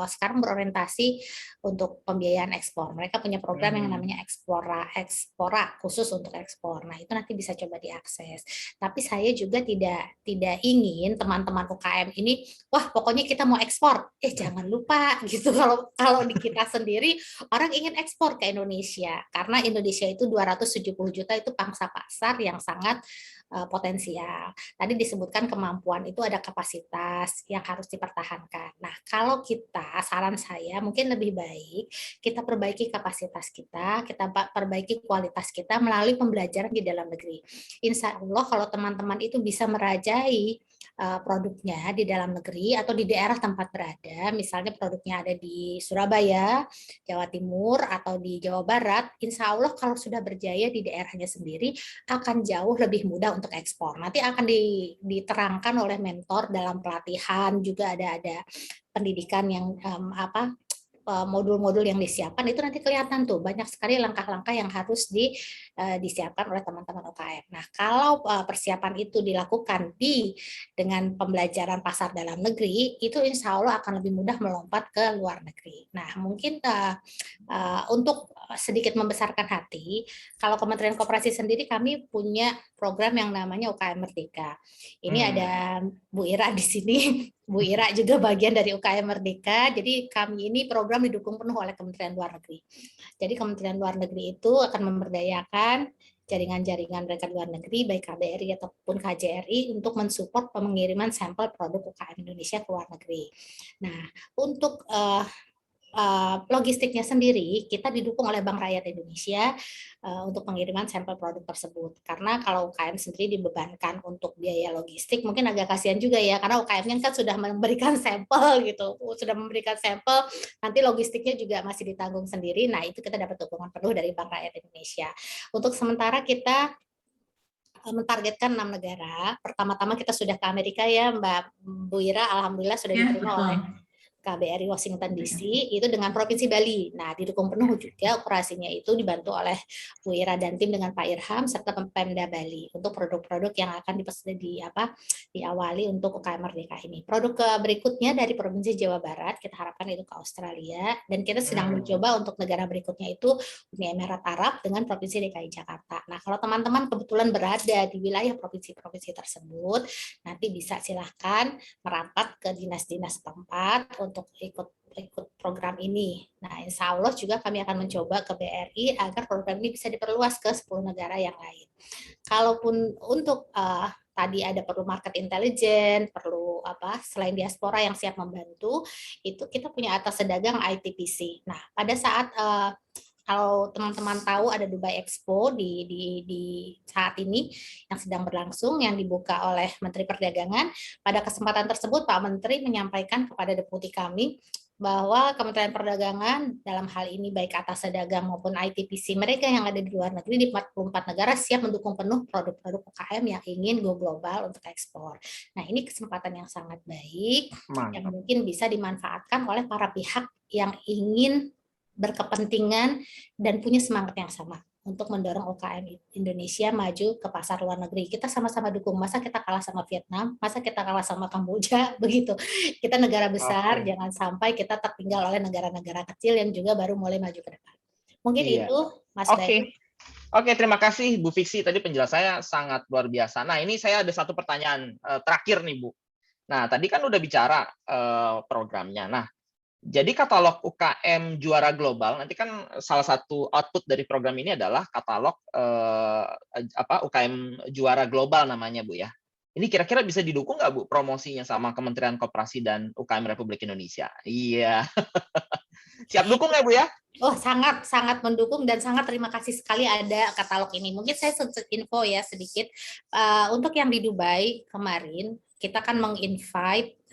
sekarang berorientasi untuk pembiayaan ekspor. Mereka punya program yang namanya Ekspora khusus untuk ekspor. Nah, itu nanti bisa coba diakses. Tapi saya juga tidak ingin teman-teman UKM ini, wah pokoknya kita mau ekspor. Jangan lupa gitu, kalau di kita sendiri orang ingin ekspor ke Indonesia karena Indonesia itu 270 juta itu pangsa pasar yang sangat potensial. Tadi disebutkan kemampuan itu ada kapasitas yang harus dipertahankan. Nah, kalau kita, saran saya mungkin lebih baik kita perbaiki kapasitas kita perbaiki kualitas kita melalui pembelajaran di dalam negeri. Insya Allah kalau teman-teman itu bisa merajai produknya di dalam negeri atau di daerah tempat berada, misalnya produknya ada di Surabaya, Jawa Timur, atau di Jawa Barat, insya Allah kalau sudah berjaya di daerahnya sendiri akan jauh lebih mudah untuk ekspor. Nanti akan diterangkan oleh mentor dalam pelatihan, juga ada pendidikan yang modul-modul yang disiapkan itu nanti kelihatan tuh banyak sekali langkah-langkah yang harus disiapkan oleh teman-teman UKM. Nah, kalau persiapan itu dilakukan dengan pembelajaran pasar dalam negeri, itu insya Allah akan lebih mudah melompat ke luar negeri. Nah, mungkin untuk sedikit membesarkan hati, kalau Kementerian Koperasi sendiri kami punya program yang namanya UKM Merdeka. Ini ada Bu Ira di sini. Bu Ira juga bagian dari UKM Merdeka, jadi kami ini program didukung penuh oleh Kementerian Luar Negeri. Jadi Kementerian Luar Negeri itu akan memberdayakan jaringan-jaringan mereka luar negeri, baik KBRI ataupun KJRI, untuk mensupport pengiriman sampel produk UKM Indonesia ke luar negeri. Nah, untuk logistiknya sendiri kita didukung oleh Bank Rakyat Indonesia untuk pengiriman sampel produk tersebut. Karena kalau UKM sendiri dibebankan untuk biaya logistik, mungkin agak kasihan juga ya, karena UKM-nya kan sudah memberikan sampel gitu, nanti logistiknya juga masih ditanggung sendiri. Nah, itu kita dapat dukungan penuh dari Bank Rakyat Indonesia. Untuk sementara kita mentargetkan 6 negara. Pertama-tama kita sudah ke Amerika ya, Mbak Bu Ira, alhamdulillah sudah diterima oleh KBRI Washington DC itu dengan Provinsi Bali. Nah, didukung penuh juga operasinya itu dibantu oleh Bu Ira dan tim dengan Pak Irham serta Pemda Bali untuk produk-produk yang akan diawali untuk UKM Merdeka ini. Produk berikutnya dari Provinsi Jawa Barat kita harapkan itu ke Australia, dan kita sedang mencoba untuk negara berikutnya itu Uni Emirat Arab dengan Provinsi DKI Jakarta. Nah, kalau teman-teman kebetulan berada di wilayah provinsi-provinsi tersebut, nanti bisa silahkan merapat ke dinas-dinas tempat untuk ikut program ini. Nah, insya Allah juga kami akan mencoba ke BRI agar program ini bisa diperluas ke 10 negara yang lain. Kalaupun untuk tadi ada perlu market intelligence, perlu selain diaspora yang siap membantu, itu kita punya atas sedagang ITPC. Nah, pada saat kalau teman-teman tahu ada Dubai Expo di saat ini yang sedang berlangsung, yang dibuka oleh Menteri Perdagangan. Pada kesempatan tersebut Pak Menteri menyampaikan kepada deputi kami bahwa Kementerian Perdagangan dalam hal ini baik atas dagang maupun ITPC mereka yang ada di luar negeri di 44 negara siap mendukung penuh produk-produk UKM yang ingin go global untuk ekspor. Nah, ini kesempatan yang sangat baik yang mungkin bisa dimanfaatkan oleh para pihak yang ingin berkepentingan dan punya semangat yang sama untuk mendorong UKM Indonesia maju ke pasar luar negeri. Kita sama-sama dukung. Masa kita kalah sama Vietnam? Masa kita kalah sama Kamboja? Begitu. Kita negara besar, jangan sampai kita tertinggal oleh negara-negara kecil yang juga baru mulai maju ke depan. Mungkin itu, Mas Bayu. Oke, terima kasih Bu Fiksi. Tadi penjelasannya sangat luar biasa. Nah, ini saya ada satu pertanyaan terakhir nih, Bu. Nah, tadi kan udah bicara programnya. Nah, jadi katalog UKM juara global nanti kan salah satu output dari program ini adalah katalog UKM juara global namanya, Bu ya. Ini kira-kira bisa didukung nggak, Bu, promosinya sama Kementerian Koperasi dan UKM Republik Indonesia? Iya. Siap dukung nggak, Bu ya? Oh, sangat mendukung dan sangat terima kasih sekali ada katalog ini. Mungkin saya info ya sedikit. Untuk yang di Dubai kemarin, kita kan meng-invite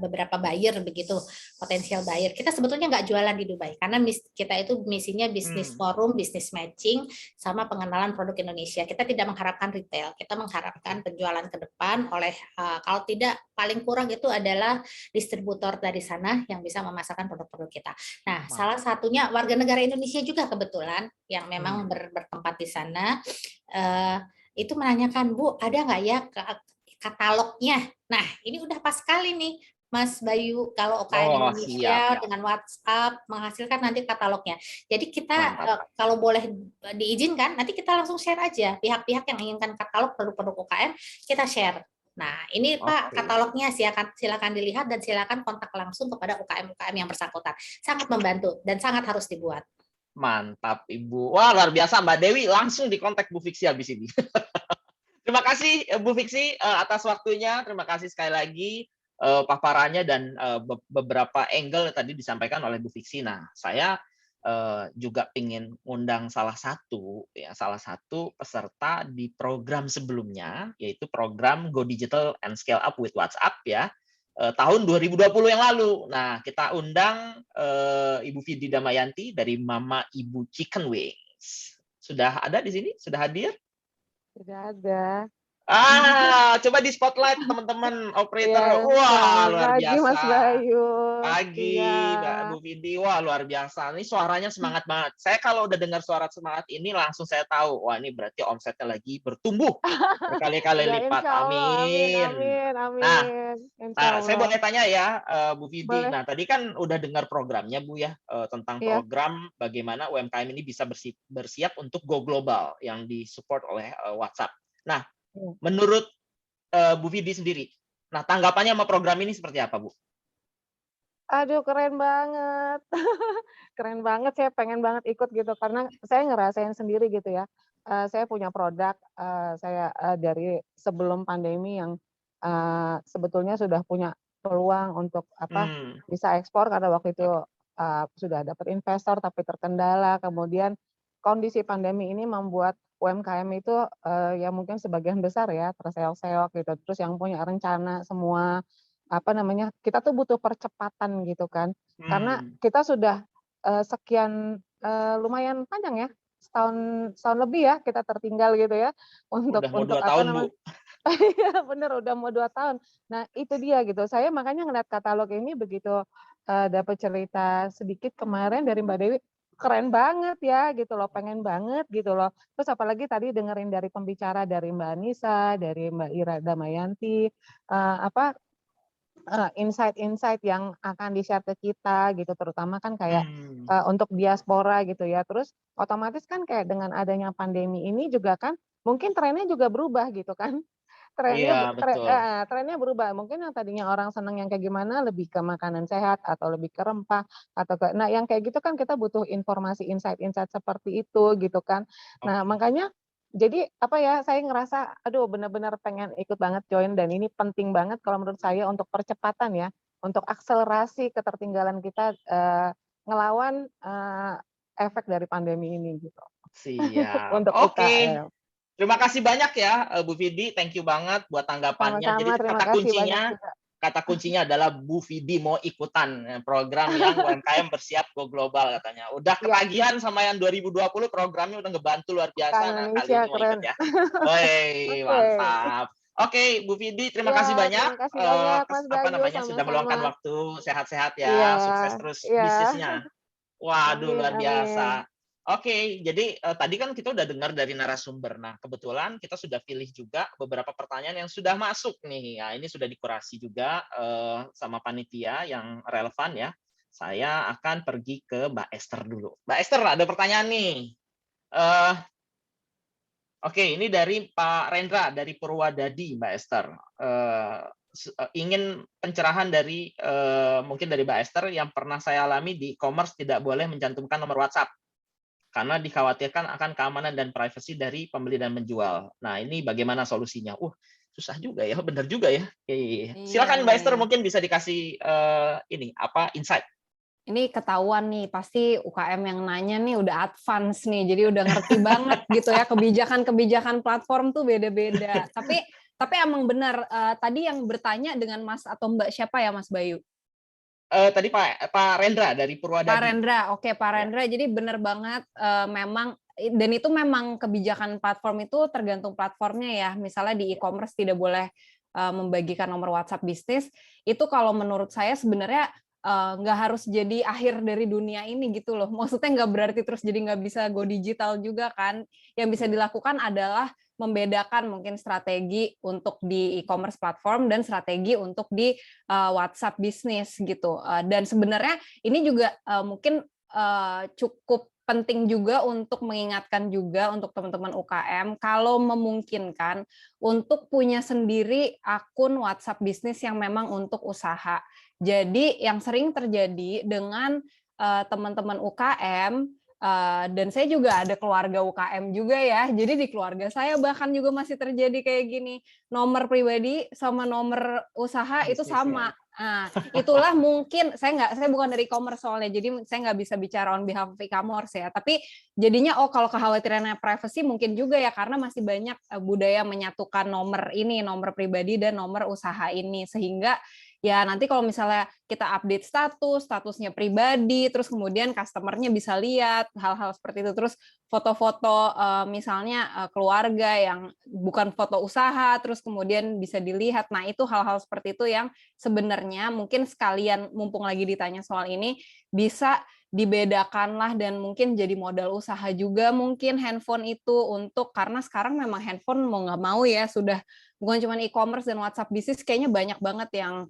beberapa buyer begitu, potensial buyer. Kita sebetulnya nggak jualan di Dubai karena kita itu misinya bisnis forum, bisnis matching, sama pengenalan produk Indonesia. Kita tidak mengharapkan retail, kita mengharapkan penjualan ke depan oleh kalau tidak paling kurang itu adalah distributor dari sana yang bisa memasarkan produk-produk kita. Nah, salah satunya warga negara Indonesia juga kebetulan yang memang bertempat di sana itu menanyakan, Bu, ada nggak ya katalognya? Nah, ini udah pas sekali nih, Mas Bayu, kalau UKM Indonesia dengan WhatsApp menghasilkan nanti katalognya. Jadi kita kalau boleh diizinkan, nanti kita langsung share aja. Pihak-pihak yang inginkan katalog produk-produk UKM, kita share. Nah, ini Pak katalognya, silakan dilihat dan silakan kontak langsung kepada UKM-UKM yang bersangkutan. Sangat membantu dan sangat harus dibuat. Mantap, Ibu. Wah, luar biasa, Mbak Dewi. Langsung dikontak Bu Fiksi habis ini. Terima kasih Bu Fiksi atas waktunya. Terima kasih sekali lagi paparannya dan beberapa angle tadi disampaikan oleh Bu Fiksi. Nah, saya juga ingin undang salah satu peserta di program sebelumnya, yaitu program Go Digital and Scale Up with WhatsApp ya, tahun 2020 yang lalu. Nah, kita undang Ibu Vidi Damayanti dari Mama Ibu Chicken Wings. Sudah ada di sini? Sudah hadir? Sudah ada. Coba di spotlight teman-teman operator. Ya, wah, luar pagi, biasa. Mas Bayu. Pagi, Mbak Bu Vidi. Wah, luar biasa. Ini suaranya semangat banget. Saya kalau udah dengar suara semangat ini langsung saya tahu, wah ini berarti omsetnya lagi bertumbuh berkali-kali lipat. Amin. Nah, saya boleh tanya ya, Bu Vidi. Nah, tadi kan udah dengar programnya, Bu ya, tentang program bagaimana UMKM ini bisa bersiap untuk go global yang disupport oleh WhatsApp. Nah, menurut Bu Vidi sendiri, nah tanggapannya sama program ini seperti apa, Bu? Aduh, keren banget. Keren banget, saya pengen banget ikut gitu, karena saya ngerasain sendiri gitu ya. Saya punya produk, saya dari sebelum pandemi yang sebetulnya sudah punya peluang untuk bisa ekspor, karena waktu itu sudah dapat investor tapi terkendala, kemudian kondisi pandemi ini membuat UMKM itu ya mungkin sebagian besar ya terseok-seok gitu, terus yang punya rencana semua kita tuh butuh percepatan gitu kan, karena kita sudah sekian lumayan panjang ya, setahun lebih ya kita tertinggal gitu ya untuk udah mau 2 tahun, Bu. Iya bener, udah mau 2 tahun. Nah itu dia gitu, saya makanya ngeliat katalog ini begitu dapat cerita sedikit kemarin dari Mbak Dewi, keren banget ya gitu loh, pengen banget gitu loh. Terus apalagi tadi dengerin dari pembicara dari Mbak Anissa, dari Mbak Ira Damayanti, insight-insight yang akan di-share ke kita gitu, terutama kan kayak untuk diaspora gitu ya. Terus otomatis kan kayak dengan adanya pandemi ini juga kan mungkin trennya juga berubah gitu kan. Trennya berubah. Mungkin yang tadinya orang seneng yang kayak gimana lebih ke makanan sehat atau lebih ke rempah atau nah yang kayak gitu kan kita butuh informasi insight-insight seperti itu gitu kan. Nah, makanya Jadi apa ya, saya ngerasa, aduh benar-benar pengen ikut banget join dan ini penting banget kalau menurut saya untuk percepatan ya, untuk akselerasi ketertinggalan kita ngelawan efek dari pandemi ini gitu. Siap. Untuk Oke. UKM. Terima kasih banyak ya Bu Vidi, thank you banget buat tanggapannya. Sama-sama, Jadi terima kata kasih banyak kuncinya juga. kata kuncinya adalah Bu Vidi mau ikutan program yang UMKM bersiap go global katanya. Udah Iya. ketagihan sama yang 2020 programnya udah ngebantu luar biasa. Nah, kali Indonesia ini mau keren. ikut ya. Woi, Oke. mantap. Oke, Bu Vidi, terima kasih Iya, banyak. terima kasih banyak Mas Bayu, Sudah meluangkan sama-sama. waktu. Sehat-sehat Iya, ya. Sukses terus iya. bisnisnya. Waduh, Amin, luar amin. biasa. Oke, jadi tadi kan kita udah dengar dari narasumber. Nah, kebetulan kita sudah pilih juga beberapa pertanyaan yang sudah masuk nih. Ya, ini sudah dikurasi juga sama panitia yang relevan ya. Saya akan pergi ke Mbak Esther dulu. Mbak Esther, ada pertanyaan nih. Oke, ini dari Pak Rendra dari Purwadadi, Mbak Esther. Ingin pencerahan dari mungkin dari Mbak Esther yang pernah saya alami di e-commerce tidak boleh mencantumkan nomor WhatsApp karena dikhawatirkan akan keamanan dan privasi dari pembeli dan penjual. Nah, ini bagaimana solusinya? Susah juga ya, benar juga ya. Silakan Mbak Esther, mungkin bisa dikasih insight. Ini ketahuan nih, pasti UKM yang nanya nih udah advance nih, jadi udah ngerti banget gitu ya, kebijakan platform tuh beda-beda. Tapi emang benar, tadi yang bertanya dengan Mas atau Mbak siapa ya Mas Bayu? Tadi Pak Rendra dari Purwadadi. Pak Rendra, oke Pak Rendra. Jadi benar banget, memang dan itu memang kebijakan platform itu tergantung platformnya ya. Misalnya di e-commerce tidak boleh membagikan nomor WhatsApp bisnis. Itu kalau menurut saya sebenarnya nggak harus jadi akhir dari dunia ini gitu loh. Maksudnya nggak berarti terus jadi nggak bisa go digital juga kan. Yang bisa dilakukan adalah membedakan mungkin strategi untuk di e-commerce platform dan strategi untuk di WhatsApp bisnis gitu. Dan sebenarnya ini juga mungkin cukup penting juga untuk mengingatkan juga untuk teman-teman UKM kalau memungkinkan untuk punya sendiri akun WhatsApp bisnis yang memang untuk usaha. Jadi yang sering terjadi dengan teman-teman UKM, dan saya juga ada keluarga UKM juga ya, jadi di keluarga saya bahkan juga masih terjadi kayak gini, nomor pribadi sama nomor usaha itu sama. Nah, itulah mungkin saya bukan dari e-commerce soalnya, jadi saya nggak bisa bicara on behalf of e-commerce ya, tapi jadinya kalau kekhawatirannya privacy mungkin juga ya, karena masih banyak budaya menyatukan nomor ini, nomor pribadi dan nomor usaha ini, sehingga ya nanti kalau misalnya kita update statusnya pribadi, terus kemudian customer-nya bisa lihat hal-hal seperti itu, terus foto-foto misalnya keluarga yang bukan foto usaha, terus kemudian bisa dilihat. Nah, itu hal-hal seperti itu yang sebenarnya mungkin sekalian, mumpung lagi ditanya soal ini, bisa dibedakanlah dan mungkin jadi modal usaha juga mungkin handphone itu untuk, karena sekarang memang handphone mau nggak mau ya, sudah bukan cuma e-commerce dan WhatsApp bisnis, kayaknya banyak banget yang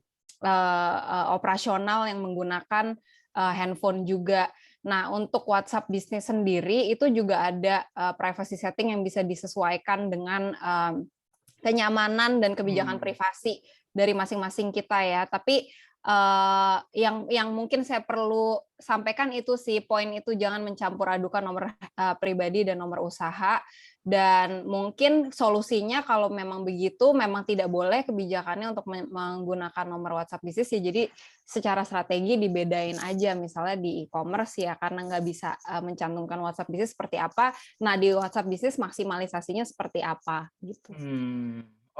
operasional yang menggunakan handphone juga. Nah, untuk WhatsApp bisnis sendiri itu juga ada privacy setting yang bisa disesuaikan dengan kenyamanan dan kebijakan privasi dari masing-masing kita ya. Tapi yang mungkin saya perlu sampaikan itu sih, poin itu jangan mencampur adukan nomor pribadi dan nomor usaha. Dan mungkin solusinya kalau memang begitu, memang tidak boleh kebijakannya untuk menggunakan nomor WhatsApp bisnis ya, jadi secara strategi dibedain aja, misalnya di e-commerce ya, karena nggak bisa mencantumkan WhatsApp bisnis seperti apa, nah di WhatsApp bisnis maksimalisasinya seperti apa gitu.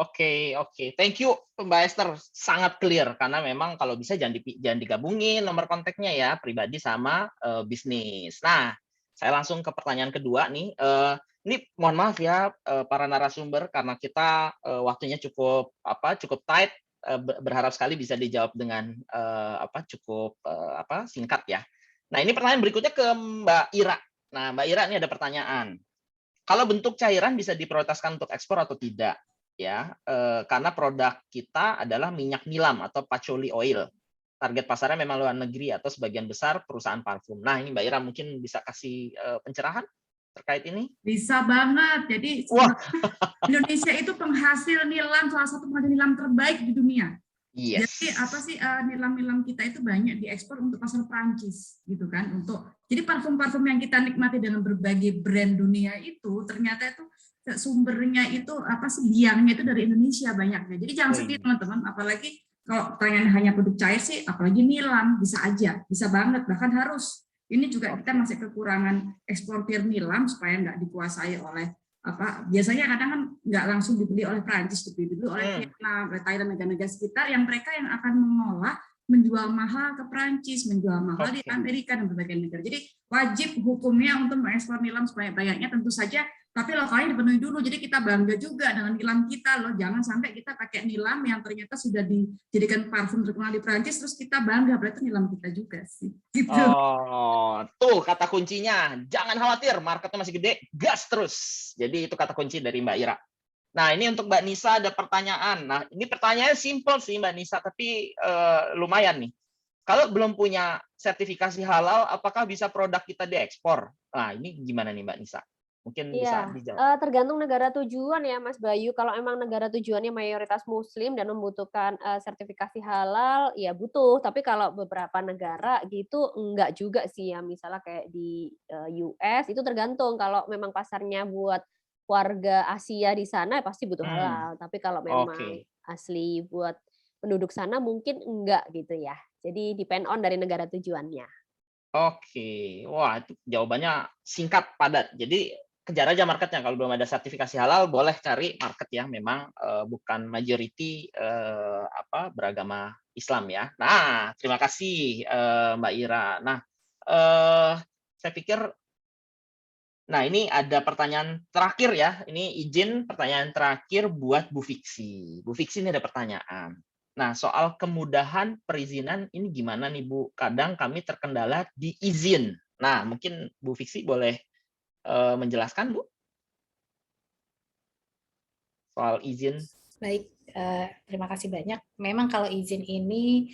Oke. Thank you Mbak Esther, sangat clear, karena memang kalau bisa jangan digabungin nomor kontaknya ya, pribadi sama bisnis. Nah, saya langsung ke pertanyaan kedua nih. Ini mohon maaf ya para narasumber, karena kita waktunya cukup tight, berharap sekali bisa dijawab dengan cukup singkat ya. Nah, ini pertanyaan berikutnya ke Mbak Ira. Nah, Mbak Ira, ini ada pertanyaan. Kalau bentuk cairan bisa diprioritaskan untuk ekspor atau tidak? Ya, karena produk kita adalah minyak nilam atau patchouli oil. Target pasarnya memang luar negeri atau sebagian besar perusahaan parfum. Nah, ini Mbak Ira mungkin bisa kasih pencerahan terkait ini? Bisa banget. Jadi Indonesia itu penghasil nilam, salah satu penghasil nilam terbaik di dunia. Yes. Jadi apa sih nilam-nilam kita itu banyak diekspor untuk pasar Prancis gitu kan. Jadi parfum-parfum yang kita nikmati dengan berbagai brand dunia itu ternyata itu sumbernya itu biangnya itu dari Indonesia banyaknya. Jadi jangan sedih teman-teman, apalagi kalau pertanyaan hanya produk cair sih, apalagi nilam bisa aja, bisa banget, bahkan harus. Ini juga kita masih kekurangan eksportir nilam supaya nggak dikuasai oleh biasanya kadang kan nggak langsung dibeli oleh Prancis, dibeli oleh Vietnam, oleh Thailand, negara-negara sekitar yang mereka yang akan mengolah, menjual mahal ke Prancis, menjual mahal di Amerika dan berbagai negara. Jadi wajib hukumnya untuk mengekspor nilam sebanyak-banyaknya tentu saja, tapi lokalnya dipenuhi dulu. Jadi kita bangga juga dengan nilam kita loh. Jangan sampai kita pakai nilam yang ternyata sudah dijadikan parfum terkenal di Prancis terus kita bangga, berarti nilam kita juga sih. Gitu. Oh, tuh kata kuncinya. Jangan khawatir, marketnya masih gede, gas terus. Jadi itu kata kunci dari Mbak Ira. Nah, ini untuk Mbak Nisa ada pertanyaan. Nah, ini pertanyaannya simpel sih Mbak Nisa, tapi lumayan nih. Kalau belum punya sertifikasi halal, apakah bisa produk kita diekspor? Nah, ini gimana nih Mbak Nisa? Mungkin bisa dijawab. Tergantung negara tujuan ya Mas Bayu. Kalau emang negara tujuannya mayoritas Muslim dan membutuhkan sertifikasi halal, ya butuh. Tapi kalau beberapa negara gitu enggak juga sih ya. Misalnya kayak di US itu tergantung. Kalau memang pasarnya buat warga Asia di sana ya pasti butuh halal. Tapi kalau memang asli buat penduduk sana mungkin enggak gitu ya. Jadi depend on dari negara tujuannya. Oke, wah itu jawabannya singkat padat. Jadi kejar aja marketnya. Kalau belum ada sertifikasi halal, boleh cari market yang memang bukan majority beragama Islam ya. Nah, terima kasih Mbak Ira. Nah, saya pikir, nah ini ada pertanyaan terakhir ya. Ini izin pertanyaan terakhir buat Bu Fiksi. Bu Fiksi ini ada pertanyaan. Nah, soal kemudahan perizinan ini gimana nih Bu? Kadang kami terkendala di izin. Nah, mungkin Bu Fiksi boleh menjelaskan Bu soal izin. Baik, terima kasih banyak. Memang kalau izin ini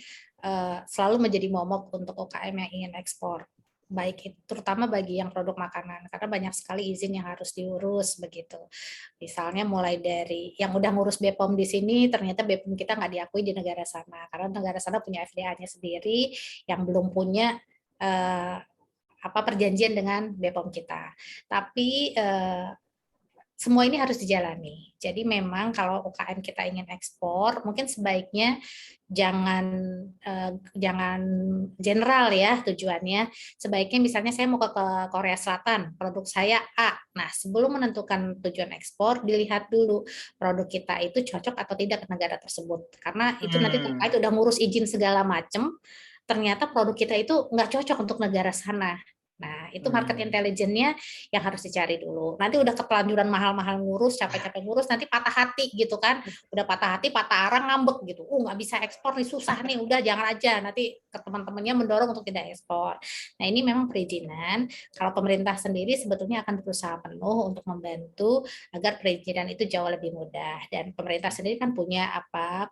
selalu menjadi momok untuk UKM yang ingin ekspor. Baik itu terutama bagi yang produk makanan, karena banyak sekali izin yang harus diurus begitu. Misalnya mulai dari yang udah ngurus BPOM di sini, ternyata BPOM kita nggak diakui di negara sana, karena negara sana punya FDA-nya sendiri yang belum punya perjanjian dengan BPOM kita. Tapi semua ini harus dijalani. Jadi memang kalau UKM kita ingin ekspor, mungkin sebaiknya jangan general ya tujuannya. Sebaiknya misalnya saya mau ke Korea Selatan, produk saya A. Nah, sebelum menentukan tujuan ekspor, dilihat dulu produk kita itu cocok atau tidak ke negara tersebut. Karena itu nanti terkait udah ngurus izin segala macam, ternyata produk kita itu nggak cocok untuk negara sana. Nah, itu market intelligence-nya yang harus dicari dulu. Nanti udah kepelanjuran mahal-mahal ngurus, capek-capek ngurus, nanti patah hati gitu kan. Udah patah hati, patah arang, ngambek gitu. Nggak bisa ekspor nih, susah nih, udah jangan aja. Nanti ke teman-temannya mendorong untuk tidak ekspor. Nah, ini memang perizinan. Kalau pemerintah sendiri sebetulnya akan berusaha penuh untuk membantu agar perizinan itu jauh lebih mudah. Dan pemerintah sendiri kan punya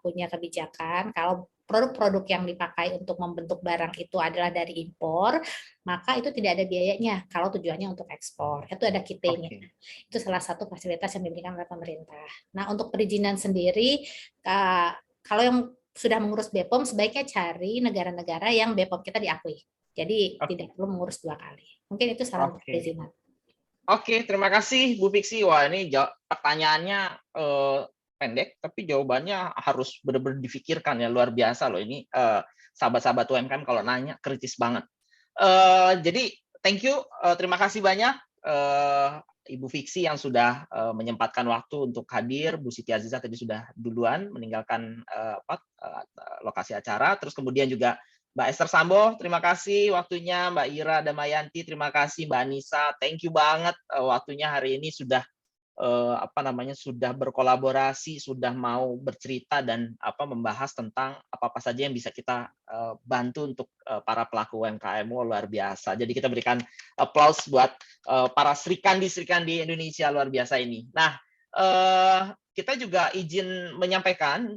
kebijakan. Kalau produk-produk yang dipakai untuk membentuk barang itu adalah dari impor, maka itu tidak ada biayanya kalau tujuannya untuk ekspor. Itu ada kitenya. Itu salah satu fasilitas yang diberikan oleh pemerintah. Nah, untuk perizinan sendiri, kalau yang sudah mengurus BPOM, sebaiknya cari negara-negara yang BPOM kita diakui. Jadi tidak perlu mengurus 2 kali. Mungkin itu saran untuk perizinan. Oke, terima kasih Bu Fiksi. Wah, ini pertanyaannya pendek, tapi jawabannya harus benar-benar difikirkan ya, luar biasa loh ini. Sahabat-sahabat UMKM kalau nanya kritis banget. Jadi thank you, terima kasih banyak Ibu Fiksi yang sudah menyempatkan waktu untuk hadir. Bu Siti Aziza tadi sudah duluan meninggalkan lokasi acara. Terus kemudian juga Mbak Esther Sambo, terima kasih waktunya. Mbak Ira Damayanti, terima kasih. Mbak Anissa, thank you banget waktunya hari ini sudah sudah berkolaborasi, sudah mau bercerita dan membahas tentang apa saja yang bisa kita bantu untuk para pelaku UMKM. Luar biasa. Jadi kita berikan applause buat para Srikandi Indonesia luar biasa ini. Nah, kita juga izin menyampaikan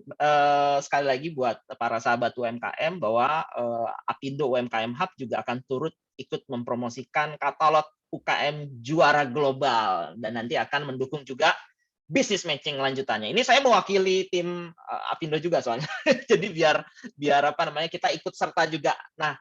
sekali lagi buat para sahabat UMKM bahwa Apindo UMKM Hub juga akan turut ikut mempromosikan katalog UKM juara global dan nanti akan mendukung juga business matching lanjutannya. Ini saya mewakili tim Apindo juga soalnya. Jadi biar kita ikut serta juga. Nah,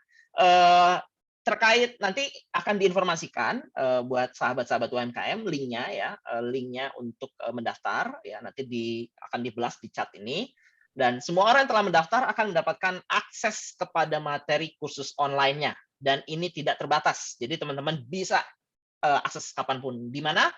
terkait nanti akan diinformasikan buat sahabat-sahabat UMKM linknya ya, linknya untuk mendaftar ya, nanti akan dibelas di chat ini, dan semua orang yang telah mendaftar akan mendapatkan akses kepada materi kursus online-nya, dan ini tidak terbatas, jadi teman-teman bisa akses kapanpun. Di mana?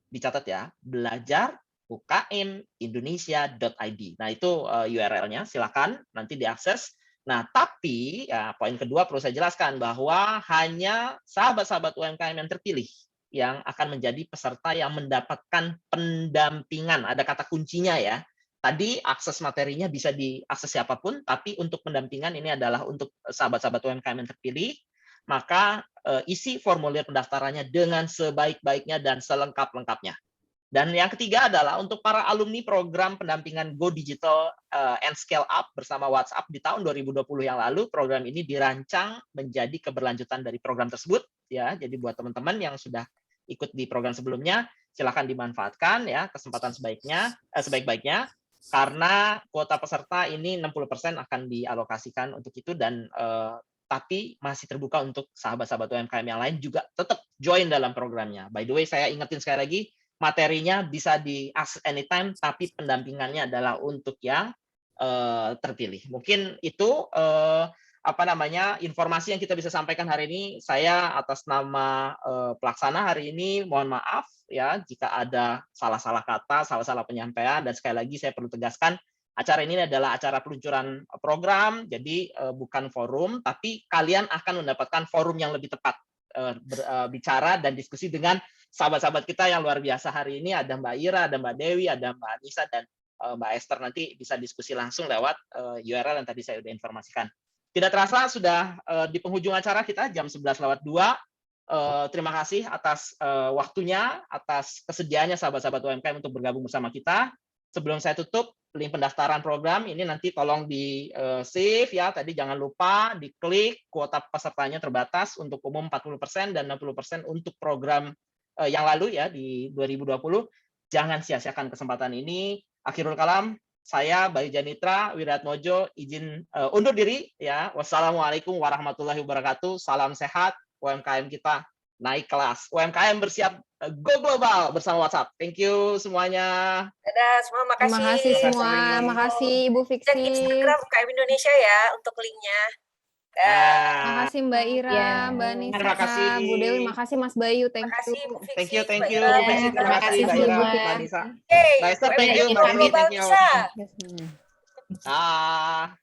Dicatat ya, belajarukmindonesia.id. Nah itu URL-nya, silakan nanti diakses. Nah, tapi ya, poin kedua perlu saya jelaskan bahwa hanya sahabat-sahabat UMKM yang terpilih yang akan menjadi peserta yang mendapatkan pendampingan. Ada kata kuncinya ya. Tadi akses materinya bisa diakses siapapun, tapi untuk pendampingan ini adalah untuk sahabat-sahabat UMKM yang terpilih. Maka isi formulir pendaftarannya dengan sebaik-baiknya dan selengkap-lengkapnya. Dan yang ketiga adalah untuk para alumni program pendampingan Go Digital and Scale Up bersama WhatsApp di tahun 2020 yang lalu, program ini dirancang menjadi keberlanjutan dari program tersebut ya. Jadi buat teman-teman yang sudah ikut di program sebelumnya, silakan dimanfaatkan ya kesempatan sebaik-baiknya, karena kuota peserta ini 60% akan dialokasikan untuk itu, dan tapi masih terbuka untuk sahabat-sahabat UMKM yang lain juga tetap join dalam programnya. By the way, saya ingetin sekali lagi, materinya bisa di-access anytime, tapi pendampingannya adalah untuk yang terpilih. Mungkin itu informasi yang kita bisa sampaikan hari ini. Saya atas nama pelaksana hari ini mohon maaf ya jika ada salah-salah kata, salah-salah penyampaian, dan sekali lagi saya perlu tegaskan, acara ini adalah acara peluncuran program, jadi bukan forum, tapi kalian akan mendapatkan forum yang lebih tepat bicara dan diskusi dengan sahabat-sahabat kita yang luar biasa hari ini. Ada Mbak Ira, ada Mbak Dewi, ada Mbak Nisa, dan Mbak Esther. Nanti bisa diskusi langsung lewat URL yang tadi saya sudah informasikan. Tidak terasa sudah di penghujung acara kita, jam 11:02. Terima kasih atas waktunya, atas kesediaannya sahabat-sahabat UMKM untuk bergabung bersama kita. Sebelum saya tutup, link pendaftaran program ini nanti tolong di save ya. Tadi jangan lupa diklik, kuota pesertanya terbatas, untuk umum 40% dan 60% untuk program yang lalu ya di 2020. Jangan sia-siakan kesempatan ini. Akhirul kalam, saya Bayu Janitra Wiratmojo izin undur diri ya. Wassalamualaikum warahmatullahi wabarakatuh. Salam sehat, UMKM kita naik kelas. UMKM bersiap go global bersama WhatsApp. Thank you semuanya. Dadah semua, makasih. Terima kasih semua. Makasih Ibu Fiksi. Dan Instagram UKM Indonesia ya untuk linknya. Terima kasih Mbak Ira, Ya. Mbak Nisa, Terima kasih. Bu Dewi, makasih Mas Bayu, thank Makasih you. Bu Fiksi. Thank you, Mbak Bu Ira. Fiksi. Terima kasih Mbak Ira, Mbak Nisa. Hey, Mbak Esther, thank you. UMKM Mbak Emi, Global thank you. bisa. Ah.